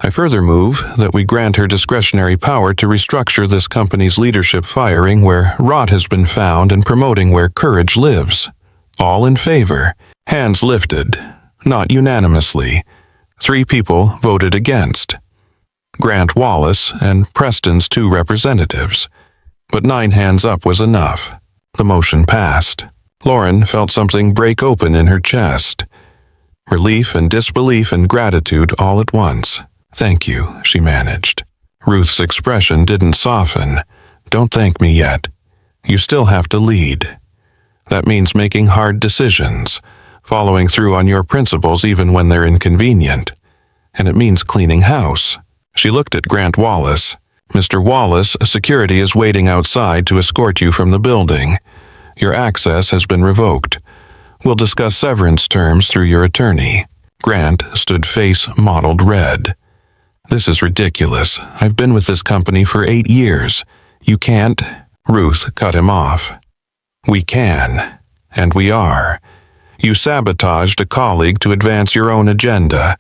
I further move that we grant her discretionary power to restructure this company's leadership, firing where rot has been found and promoting where courage lives. All in favor. Hands lifted, not unanimously. 3 people voted against. Grant Wallace and Preston's 2 representatives. But 9 hands up was enough. The motion passed. Lauren felt something break open in her chest. Relief and disbelief and gratitude all at once. Thank you, she managed. Ruth's expression didn't soften. Don't thank me yet. You still have to lead. That means making hard decisions, following through on your principles even when they're inconvenient. And it means cleaning house. She looked at Grant Wallace. Mr. Wallace, security is waiting outside to escort you from the building. Your access has been revoked. We'll discuss severance terms through your attorney. Grant stood face mottled red. This is ridiculous. I've been with this company for 8 years. You can't... Ruth cut him off. We can. And we are. You sabotaged a colleague to advance your own agenda.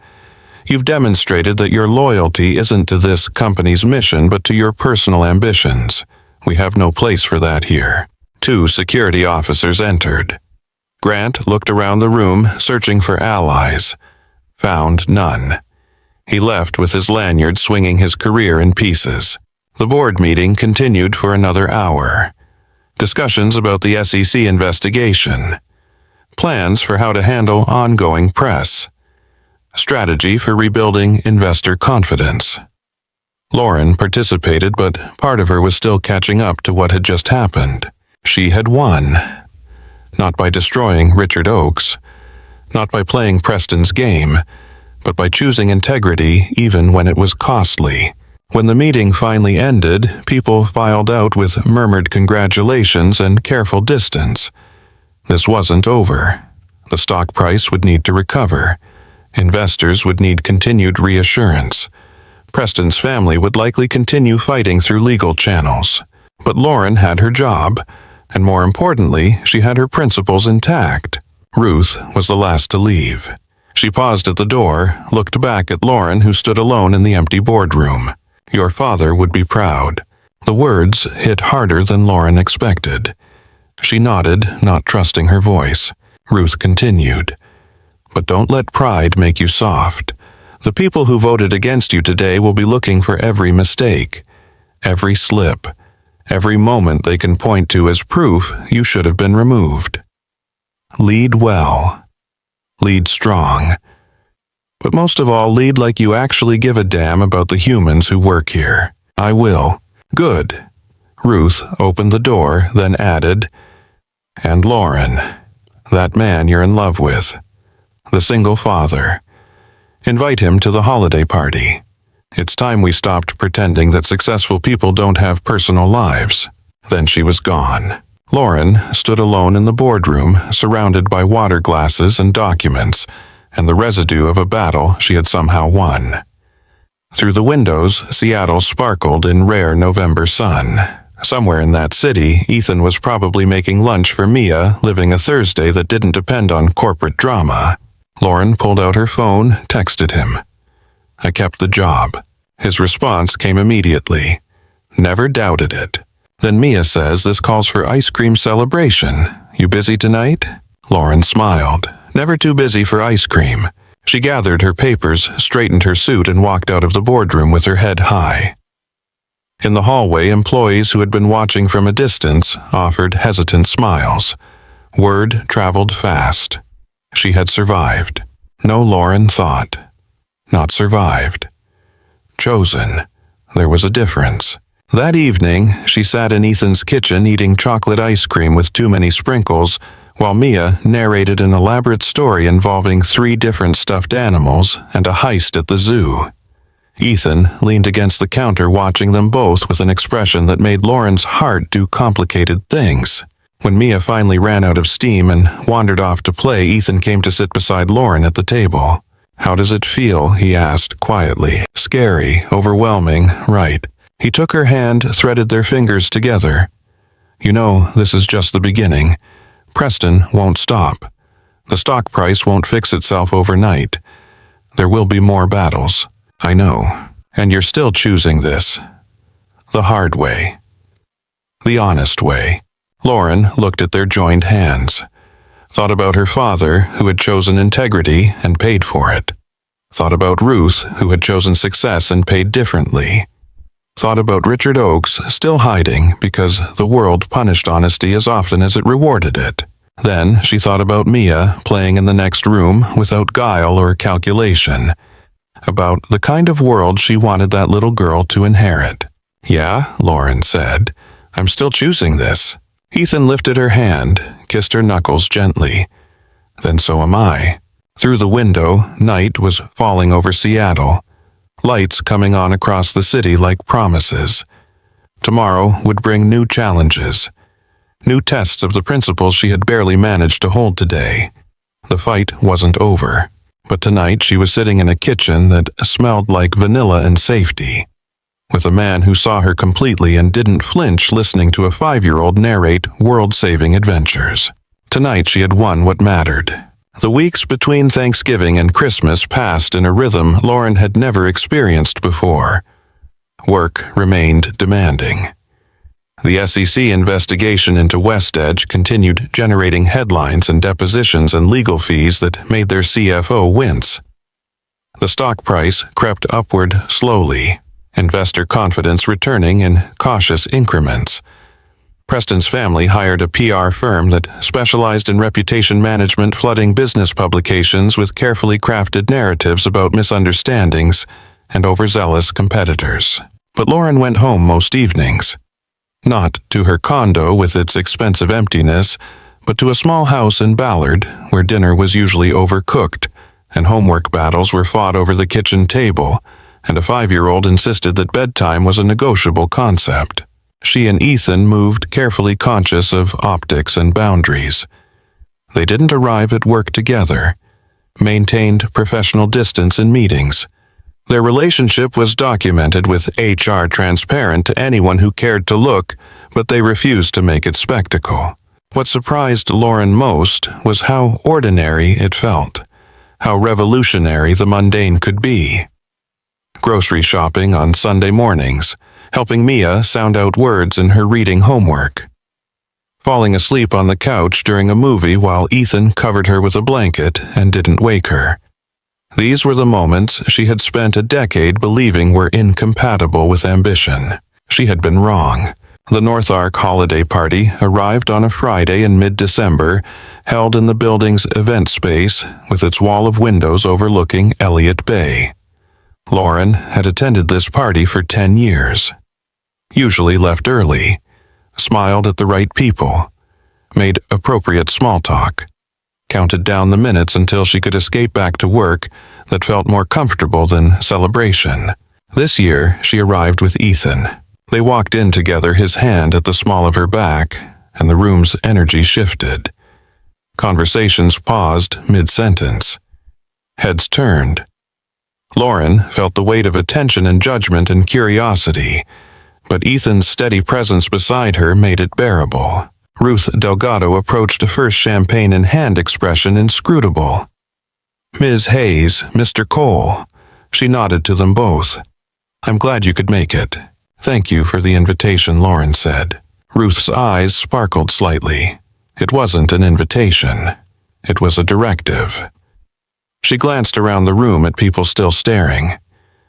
You've demonstrated that your loyalty isn't to this company's mission but to your personal ambitions. We have no place for that here. 2 security officers entered. Grant looked around the room, searching for allies. Found none. He left with his lanyard swinging his career in pieces. The board meeting continued for another hour. Discussions about the SEC investigation. Plans for how to handle ongoing press. Strategy for rebuilding investor confidence. Lauren participated, but part of her was still catching up to what had just happened. She had won. Not by destroying Richard Oakes, not by playing Preston's game, but by choosing integrity even when it was costly. When the meeting finally ended, people filed out with murmured congratulations and careful distance. This wasn't over. The stock price would need to recover. Investors would need continued reassurance. Preston's family would likely continue fighting through legal channels. But Lauren had her job, and more importantly, she had her principles intact. Ruth was the last to leave. She paused at the door, looked back at Lauren, who stood alone in the empty boardroom. "Your father would be proud." The words hit harder than Lauren expected. She nodded, not trusting her voice. Ruth continued, "But don't let pride make you soft. The people who voted against you today will be looking for every mistake, every slip, every moment they can point to as proof you should have been removed. Lead well. Lead strong. But most of all, lead like you actually give a damn about the humans who work here." "I will." "Good." Ruth opened the door, then added, "And Lauren, that man you're in love with, the single father. Invite him to the holiday party. It's time we stopped pretending that successful people don't have personal lives." Then she was gone. Lauren stood alone in the boardroom, surrounded by water glasses and documents, and the residue of a battle she had somehow won. Through the windows, Seattle sparkled in rare November sun. Somewhere in that city, Ethan was probably making lunch for Mia, living a Thursday that didn't depend on corporate drama. Lauren pulled out her phone, texted him. "I kept the job." His response came immediately. "Never doubted it." Then Mia says this calls for ice cream celebration. "You busy tonight?" Lauren smiled. Never too busy for ice cream. She gathered her papers, straightened her suit, and walked out of the boardroom with her head high. In the hallway, employees who had been watching from a distance offered hesitant smiles. Word traveled fast. She had survived. No, Lauren thought. Not survived. Chosen. There was a difference. That evening, she sat in Ethan's kitchen eating chocolate ice cream with too many sprinkles, while Mia narrated an elaborate story involving 3 different stuffed animals and a heist at the zoo. Ethan leaned against the counter watching them both with an expression that made Lauren's heart do complicated things. When Mia finally ran out of steam and wandered off to play, Ethan came to sit beside Lauren at the table. "How does it feel?" he asked quietly. "Scary, overwhelming, right." He took her hand, threaded their fingers together. "You know, this is just the beginning. Preston won't stop. The stock price won't fix itself overnight. There will be more battles. I know. And you're still choosing this. The hard way. The honest way." Lauren looked at their joined hands. Thought about her father, who had chosen integrity and paid for it. Thought about Ruth, who had chosen success and paid differently. Thought about Richard Oakes, still hiding because the world punished honesty as often as it rewarded it. Then she thought about Mia playing in the next room without guile or calculation. About the kind of world she wanted that little girl to inherit. "Yeah," Lauren said, "I'm still choosing this." Ethan lifted her hand, kissed her knuckles gently. "Then so am I." Through the window, night was falling over Seattle. Lights coming on across the city like promises. Tomorrow would bring new challenges. New tests of the principles she had barely managed to hold today. The fight wasn't over. But tonight she was sitting in a kitchen that smelled like vanilla and safety, with a man who saw her completely and didn't flinch listening to a 5-year-old narrate world-saving adventures. Tonight she had won what mattered. The weeks between Thanksgiving and Christmas passed in a rhythm Lauren had never experienced before. Work remained demanding. The SEC investigation into West Edge continued generating headlines and depositions and legal fees that made their CFO wince. The stock price crept upward slowly, investor confidence returning in cautious increments. Preston's family hired a PR firm that specialized in reputation management, flooding business publications with carefully crafted narratives about misunderstandings and overzealous competitors. But Lauren went home most evenings. Not to her condo with its expensive emptiness, but to a small house in Ballard where dinner was usually overcooked and homework battles were fought over the kitchen table, and a 5-year-old insisted that bedtime was a negotiable concept. She and Ethan moved carefully conscious of optics and boundaries. They didn't arrive at work together, maintained professional distance in meetings. Their relationship was documented with HR transparent to anyone who cared to look, but they refused to make it spectacle. What surprised Lauren most was how ordinary it felt, how revolutionary the mundane could be. Grocery shopping on Sunday mornings, helping Mia sound out words in her reading homework. Falling asleep on the couch during a movie while Ethan covered her with a blanket and didn't wake her. These were the moments she had spent a decade believing were incompatible with ambition. She had been wrong. The North Ark holiday party arrived on a Friday in mid-December, held in the building's event space with its wall of windows overlooking Elliott Bay. Lauren had attended this party for 10 years. Usually left early, smiled at the right people, made appropriate small talk, counted down the minutes until she could escape back to work that felt more comfortable than celebration. This year, she arrived with Ethan. They walked in together, his hand at the small of her back, and the room's energy shifted. Conversations paused mid-sentence. Heads turned. Lauren felt the weight of attention and judgment and curiosity, but Ethan's steady presence beside her made it bearable. Ruth Delgado approached a first champagne-in-hand expression inscrutable. "Ms. Hayes, Mr. Cole." She nodded to them both. "I'm glad you could make it." "Thank you for the invitation," Lauren said. Ruth's eyes sparkled slightly. It wasn't an invitation. It was a directive. She glanced around the room at people still staring,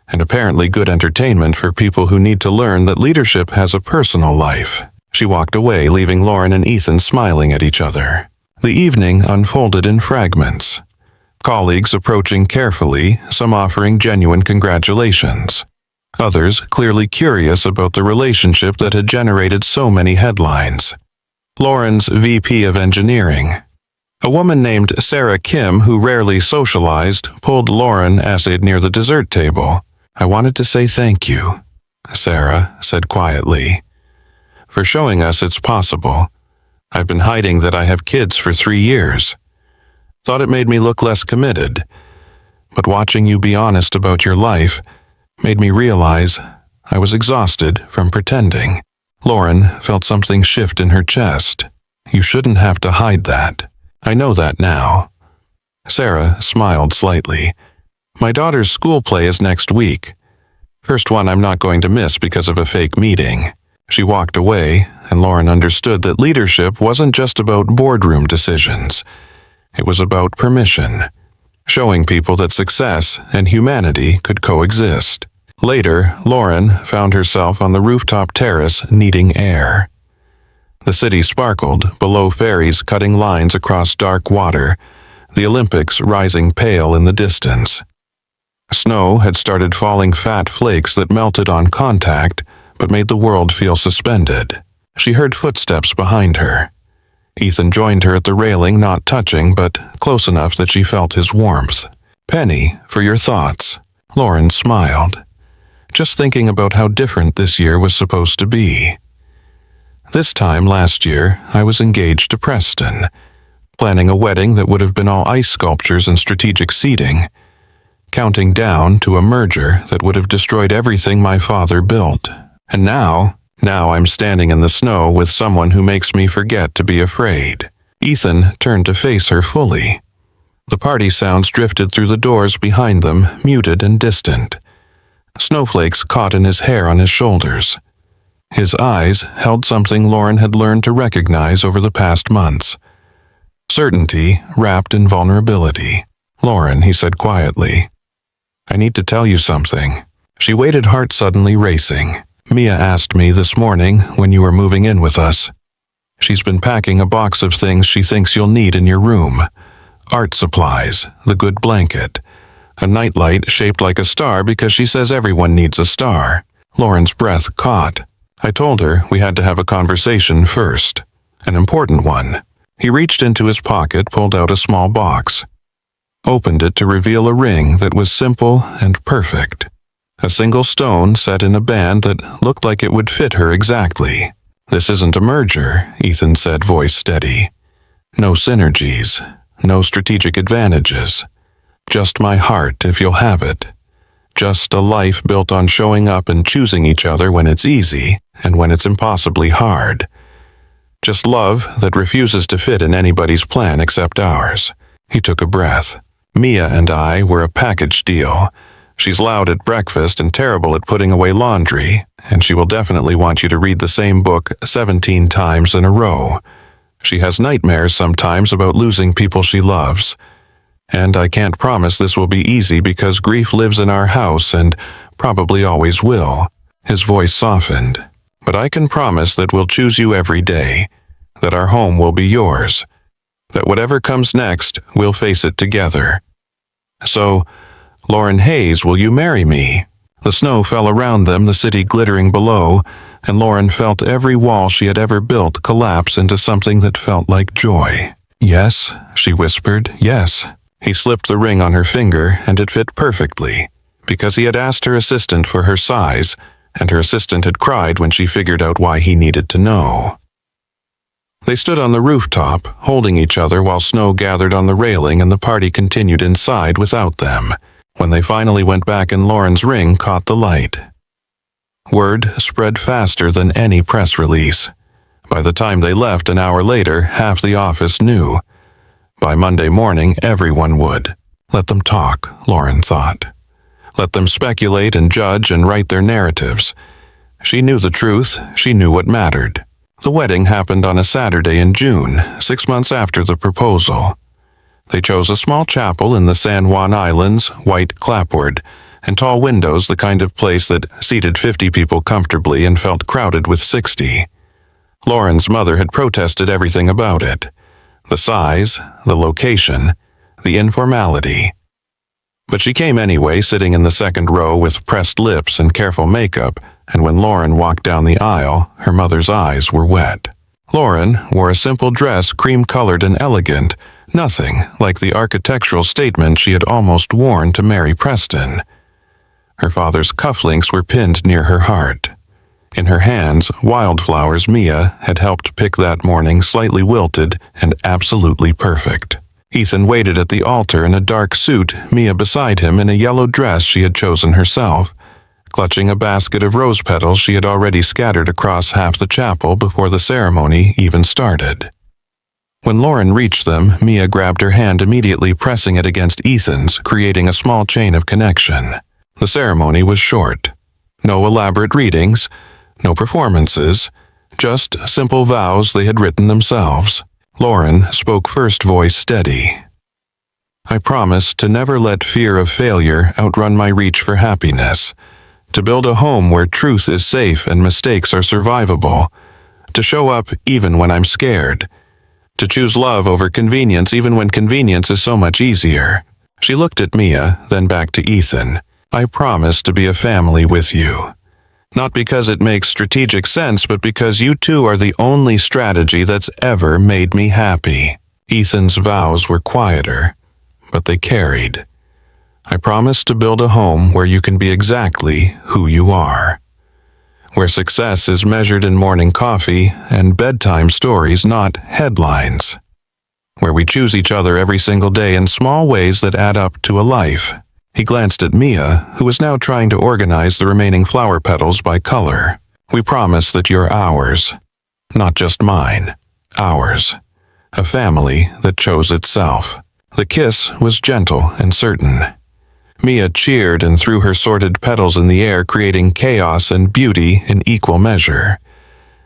and apparently good entertainment for people who need to learn that leadership has a personal life. She walked away, leaving Lauren and Ethan smiling at each other. The evening unfolded in fragments. Colleagues approaching carefully, some offering genuine congratulations. Others clearly curious about the relationship that had generated so many headlines. Lauren's VP of Engineering. A woman named Sarah Kim, who rarely socialized, pulled Lauren aside near the dessert table. "I wanted to say thank you," Sarah said quietly, "for showing us it's possible. I've been hiding that I have kids for 3 years. Thought it made me look less committed, but watching you be honest about your life made me realize I was exhausted from pretending." Lauren felt something shift in her chest. "You shouldn't have to hide that. I know that now." Sarah smiled slightly. "My daughter's school play is next week. First one I'm not going to miss because of a fake meeting." She walked away, and Lauren understood that leadership wasn't just about boardroom decisions. It was about permission, showing people that success and humanity could coexist. Later, Lauren found herself on the rooftop terrace needing air. The city sparkled, below ferries cutting lines across dark water, the Olympics rising pale in the distance. Snow had started falling, fat flakes that melted on contact, but made the world feel suspended. She heard footsteps behind her. Ethan joined her at the railing, not touching, but close enough that she felt his warmth. "Penny, for your thoughts." Lauren smiled, just thinking about how different this year was supposed to be. "This time last year, I was engaged to Preston, planning a wedding that would have been all ice sculptures and strategic seating, counting down to a merger that would have destroyed everything my father built. And now I'm standing in the snow with someone who makes me forget to be afraid." Ethan turned to face her fully. The party sounds drifted through the doors behind them, muted and distant. Snowflakes caught in his hair on his shoulders. His eyes held something Lauren had learned to recognize over the past months. Certainty wrapped in vulnerability. "Lauren," he said quietly, I need to tell you something." She waited, heart suddenly racing. "Mia asked me this morning when you were moving in with us. She's been packing a box of things she thinks you'll need in your room. Art supplies, the good blanket, a nightlight shaped like a star because she says everyone needs a star." Lauren's breath caught. I told her we had to have a conversation first. An important one. He reached into his pocket, pulled out a small box, opened it to reveal a ring that was simple and perfect. A single stone set in a band that looked like it would fit her exactly. "This isn't a merger," Ethan said, voice steady. "No synergies, no strategic advantages. Just my heart, if you'll have it. Just a life built on showing up and choosing each other when it's easy and when it's impossibly hard. Just love that refuses to fit in anybody's plan except ours." He took a breath. "Mia and I were a package deal. She's loud at breakfast and terrible at putting away laundry, and she will definitely want you to read the same book 17 times in a row. She has nightmares sometimes about losing people she loves. And I can't promise this will be easy because grief lives in our house and probably always will." His voice softened. "But I can promise that we'll choose you every day, that our home will be yours, that whatever comes next, we'll face it together. So, Lauren Hayes, will you marry me?" The snow fell around them, the city glittering below, and Lauren felt every wall she had ever built collapse into something that felt like joy. "Yes," she whispered, "yes." He slipped the ring on her finger, and it fit perfectly, because he had asked her assistant for her size, and her assistant had cried when she figured out why he needed to know. They stood on the rooftop, holding each other while snow gathered on the railing and the party continued inside without them. When they finally went back and Lauren's ring caught the light, word spread faster than any press release. By the time they left an hour later, half the office knew. By Monday morning, everyone would. Let them talk, Lauren thought. Let them speculate and judge and write their narratives. She knew the truth. She knew what mattered. The wedding happened on a Saturday in June, 6 months after the proposal. They chose a small chapel in the San Juan Islands, white clapboard, and tall windows, the kind of place that seated 50 people comfortably and felt crowded with 60. Lauren's mother had protested everything about it. The size, the location, the informality. But she came anyway, sitting in the second row with pressed lips and careful makeup, and when Lauren walked down the aisle, her mother's eyes were wet. Lauren wore a simple dress, cream-colored and elegant, nothing like the architectural statement she had almost worn to marry Preston. Her father's cufflinks were pinned near her heart. In her hands, wildflowers Mia had helped pick that morning, slightly wilted and absolutely perfect. Ethan waited at the altar in a dark suit, Mia beside him in a yellow dress she had chosen herself, clutching a basket of rose petals she had already scattered across half the chapel before the ceremony even started. When Lauren reached them, Mia grabbed her hand, immediately pressing it against Ethan's, creating a small chain of connection. The ceremony was short. No elaborate readings, no performances, just simple vows they had written themselves. Lauren spoke first, voice steady. "I promise to never let fear of failure outrun my reach for happiness, to build a home where truth is safe and mistakes are survivable, to show up even when I'm scared, to choose love over convenience even when convenience is so much easier." She looked at Mia, then back to Ethan. "I promise to be a family with you. Not because it makes strategic sense, but because you two are the only strategy that's ever made me happy." Ethan's vows were quieter, but they carried. "I promise to build a home where you can be exactly who you are. Where success is measured in morning coffee and bedtime stories, not headlines. Where we choose each other every single day in small ways that add up to a life." He glanced at Mia, who was now trying to organize the remaining flower petals by color. "We promise that you're ours. Not just mine. Ours. A family that chose itself." The kiss was gentle and certain. Mia cheered and threw her sorted petals in the air, creating chaos and beauty in equal measure.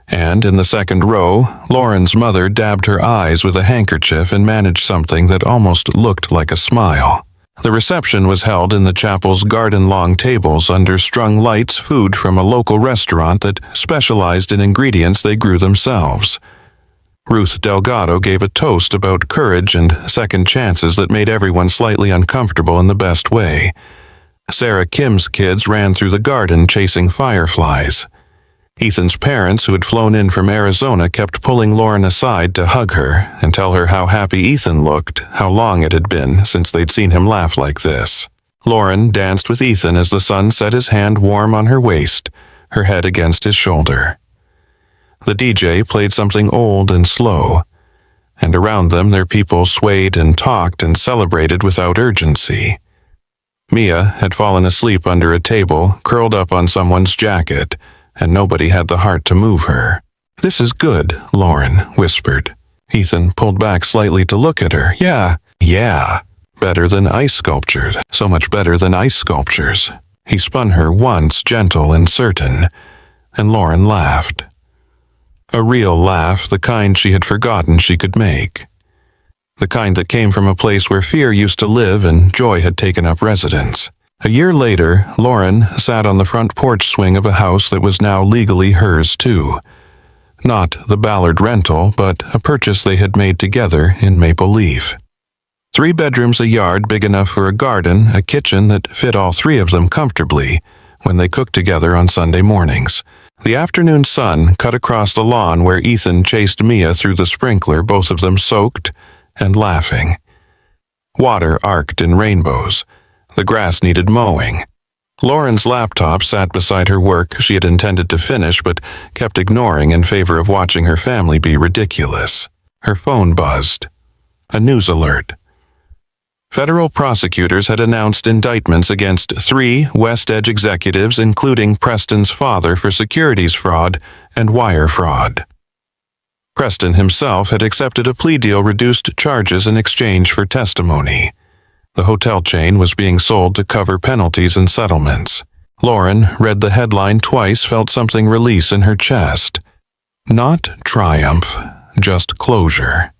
And in the second row, Lauren's mother dabbed her eyes with a handkerchief and managed something that almost looked like a smile. The reception was held in the chapel's garden-long tables under strung lights, food from a local restaurant that specialized in ingredients they grew themselves. Ruth Delgado gave a toast about courage and second chances that made everyone slightly uncomfortable in the best way. Sarah Kim's kids ran through the garden chasing fireflies. Ethan's parents, who had flown in from Arizona, kept pulling Lauren aside to hug her and tell her how happy Ethan looked, how long it had been since they'd seen him laugh like this. Lauren danced with Ethan as the sun set his hand warm on her waist, her head against his shoulder. The DJ played something old and slow, and around them their people swayed and talked and celebrated without urgency. Mia had fallen asleep under a table, curled up on someone's jacket, and nobody had the heart to move her. "This is good," Lauren whispered. Ethan pulled back slightly to look at her. Yeah. Better than ice sculptures. So much better than ice sculptures. He spun her once, gentle and certain, and Lauren laughed. A real laugh, the kind she had forgotten she could make. The kind that came from a place where fear used to live and joy had taken up residence. A year later, Lauren sat on the front porch swing of a house that was now legally hers too. Not the Ballard rental, but a purchase they had made together in Maple Leaf. 3 bedrooms, a yard big enough for a garden, a kitchen that fit all 3 of them comfortably when they cooked together on Sunday mornings. The afternoon sun cut across the lawn where Ethan chased Mia through the sprinkler, both of them soaked and laughing. Water arced in rainbows. The grass needed mowing. Lauren's laptop sat beside her work she had intended to finish but kept ignoring in favor of watching her family be ridiculous. Her phone buzzed. A news alert. Federal prosecutors had announced indictments against 3 West Edge executives, including Preston's father, for securities fraud and wire fraud. Preston himself had accepted a plea deal, reduced charges in exchange for testimony. The hotel chain was being sold to cover penalties and settlements. Lauren read the headline twice, felt something release in her chest. Not triumph, just closure.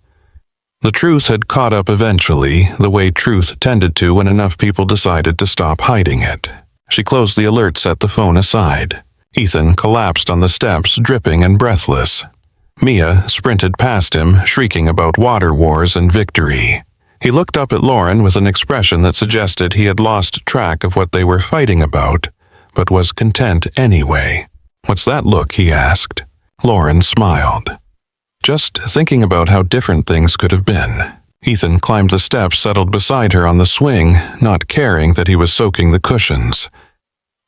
The truth had caught up eventually, the way truth tended to when enough people decided to stop hiding it. She closed the alert, set the phone aside. Ethan collapsed on the steps, dripping and breathless. Mia sprinted past him, shrieking about water wars and victory. He looked up at Lauren with an expression that suggested he had lost track of what they were fighting about, but was content anyway. "What's that look?" he asked. Lauren smiled. "Just thinking about how different things could have been." Ethan climbed the steps, settled beside her on the swing, not caring that he was soaking the cushions.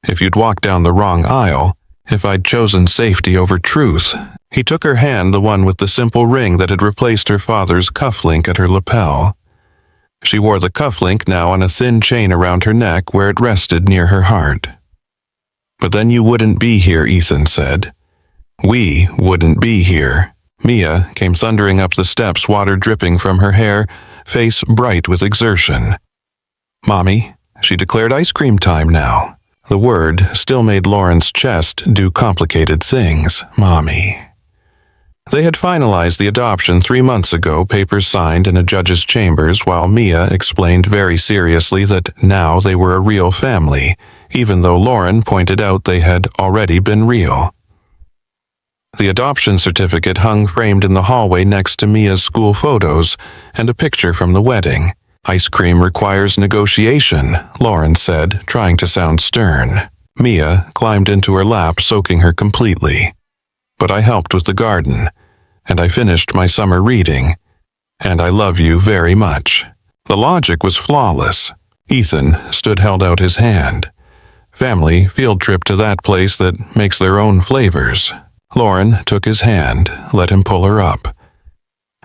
"If you'd walked down the wrong aisle, if I'd chosen safety over truth." He took her hand, the one with the simple ring that had replaced her father's cufflink at her lapel. She wore the cufflink now on a thin chain around her neck where it rested near her heart. "But then you wouldn't be here," Ethan said. "We wouldn't be here." Mia came thundering up the steps, water dripping from her hair, face bright with exertion. "Mommy," she declared, "ice cream time now." The word still made Lauren's chest do complicated things. Mommy. They had finalized the adoption 3 months ago, papers signed in a judge's chambers, while Mia explained very seriously that now they were a real family, even though Lauren pointed out they had already been real. The adoption certificate hung framed in the hallway next to Mia's school photos and a picture from the wedding. "Ice cream requires negotiation," Lauren said, trying to sound stern. Mia climbed into her lap, soaking her completely. "But I helped with the garden, and I finished my summer reading, and I love you very much." The logic was flawless. Ethan held out his hand. "Family field trip to that place that makes their own flavors." Lauren took his hand, let him pull her up.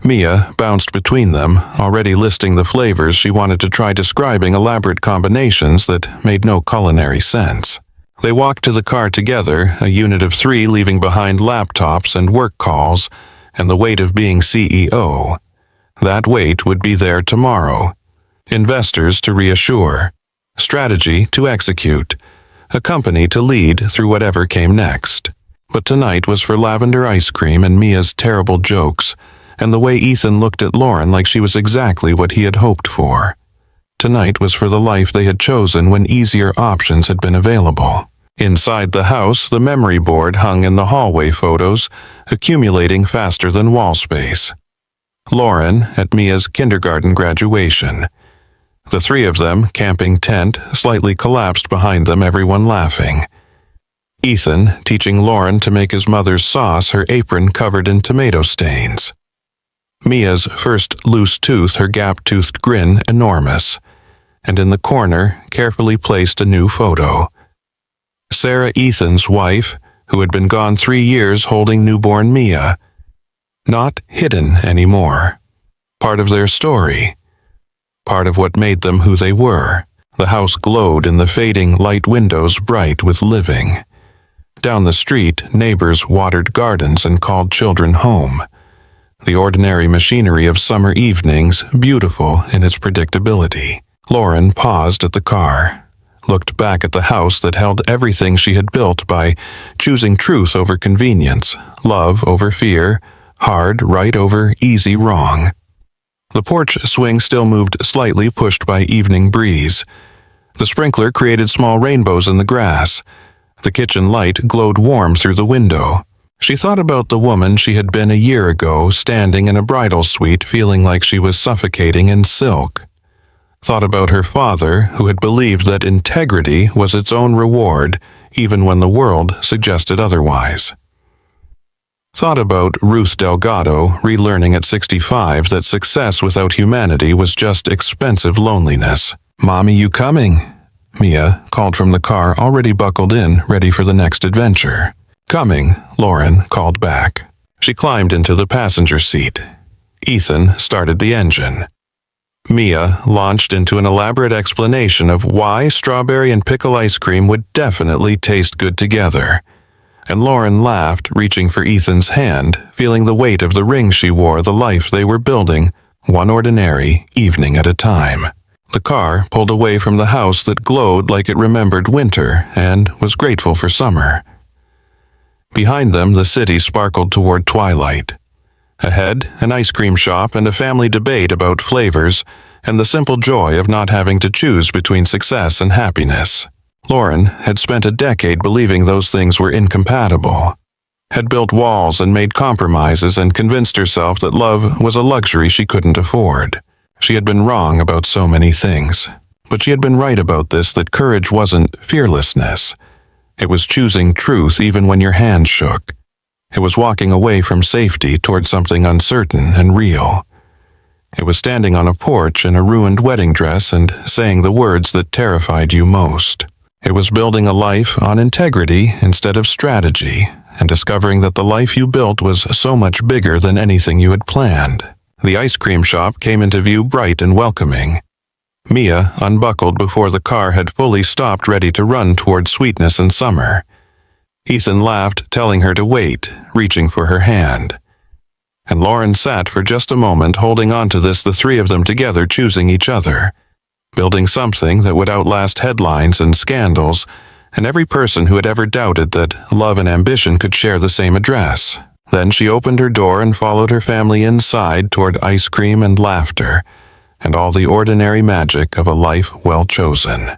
Mia bounced between them, already listing the flavors she wanted to try, describing elaborate combinations that made no culinary sense. They walked to the car together, a unit of 3, leaving behind laptops and work calls, and the weight of being CEO. That weight would be there tomorrow. Investors to reassure. Strategy to execute. A company to lead through whatever came next. But tonight was for lavender ice cream and Mia's terrible jokes, and the way Ethan looked at Lauren like she was exactly what he had hoped for. Tonight was for the life they had chosen when easier options had been available. Inside the house, the memory board hung in the hallway photos, accumulating faster than wall space. Lauren at Mia's kindergarten graduation. The three of them, camping tent, slightly collapsed behind them, everyone laughing. Ethan teaching Lauren to make his mother's sauce, her apron covered in tomato stains. Mia's first loose tooth, her gap-toothed grin enormous. And in the corner, carefully placed a new photo. Sarah, Ethan's wife, who had been gone 3 years holding newborn Mia. Not hidden anymore. Part of their story. Part of what made them who they were. The house glowed in the fading light windows, bright with living. Down the street, neighbors watered gardens and called children home. The ordinary machinery of summer evenings, beautiful in its predictability. Lauren paused at the car, looked back at the house that held everything she had built by choosing truth over convenience, love over fear, hard right over easy wrong. The porch swing still moved slightly, pushed by evening breeze. The sprinkler created small rainbows in the grass. The kitchen light glowed warm through the window. She thought about the woman she had been a year ago, standing in a bridal suite feeling like she was suffocating in silk. Thought about her father, who had believed that integrity was its own reward, even when the world suggested otherwise. Thought about Ruth Delgado, relearning at 65 that success without humanity was just expensive loneliness. "Mommy, you coming?" Mia called from the car, already buckled in, ready for the next adventure. "Coming," Lauren called back. She climbed into the passenger seat. Ethan started the engine. Mia launched into an elaborate explanation of why strawberry and pickle ice cream would definitely taste good together. And Lauren laughed, reaching for Ethan's hand, feeling the weight of the ring she wore, the life they were building, one ordinary evening at a time. The car pulled away from the house that glowed like it remembered winter and was grateful for summer. Behind them, the city sparkled toward twilight. Ahead, an ice cream shop and a family debate about flavors and the simple joy of not having to choose between success and happiness. Lauren had spent a decade believing those things were incompatible, had built walls and made compromises and convinced herself that love was a luxury she couldn't afford. She had been wrong about so many things, but she had been right about this, that courage wasn't fearlessness. It was choosing truth even when your hand shook. It was walking away from safety toward something uncertain and real. It was standing on a porch in a ruined wedding dress and saying the words that terrified you most. It was building a life on integrity instead of strategy, and discovering that the life you built was so much bigger than anything you had planned. The ice cream shop came into view, bright and welcoming. Mia unbuckled before the car had fully stopped, ready to run toward sweetness and summer. Ethan laughed, telling her to wait, reaching for her hand. And Lauren sat for just a moment, holding on to this, the three of them together, choosing each other, building something that would outlast headlines and scandals, and every person who had ever doubted that love and ambition could share the same address. Then she opened her door and followed her family inside toward ice cream and laughter, and all the ordinary magic of a life well chosen.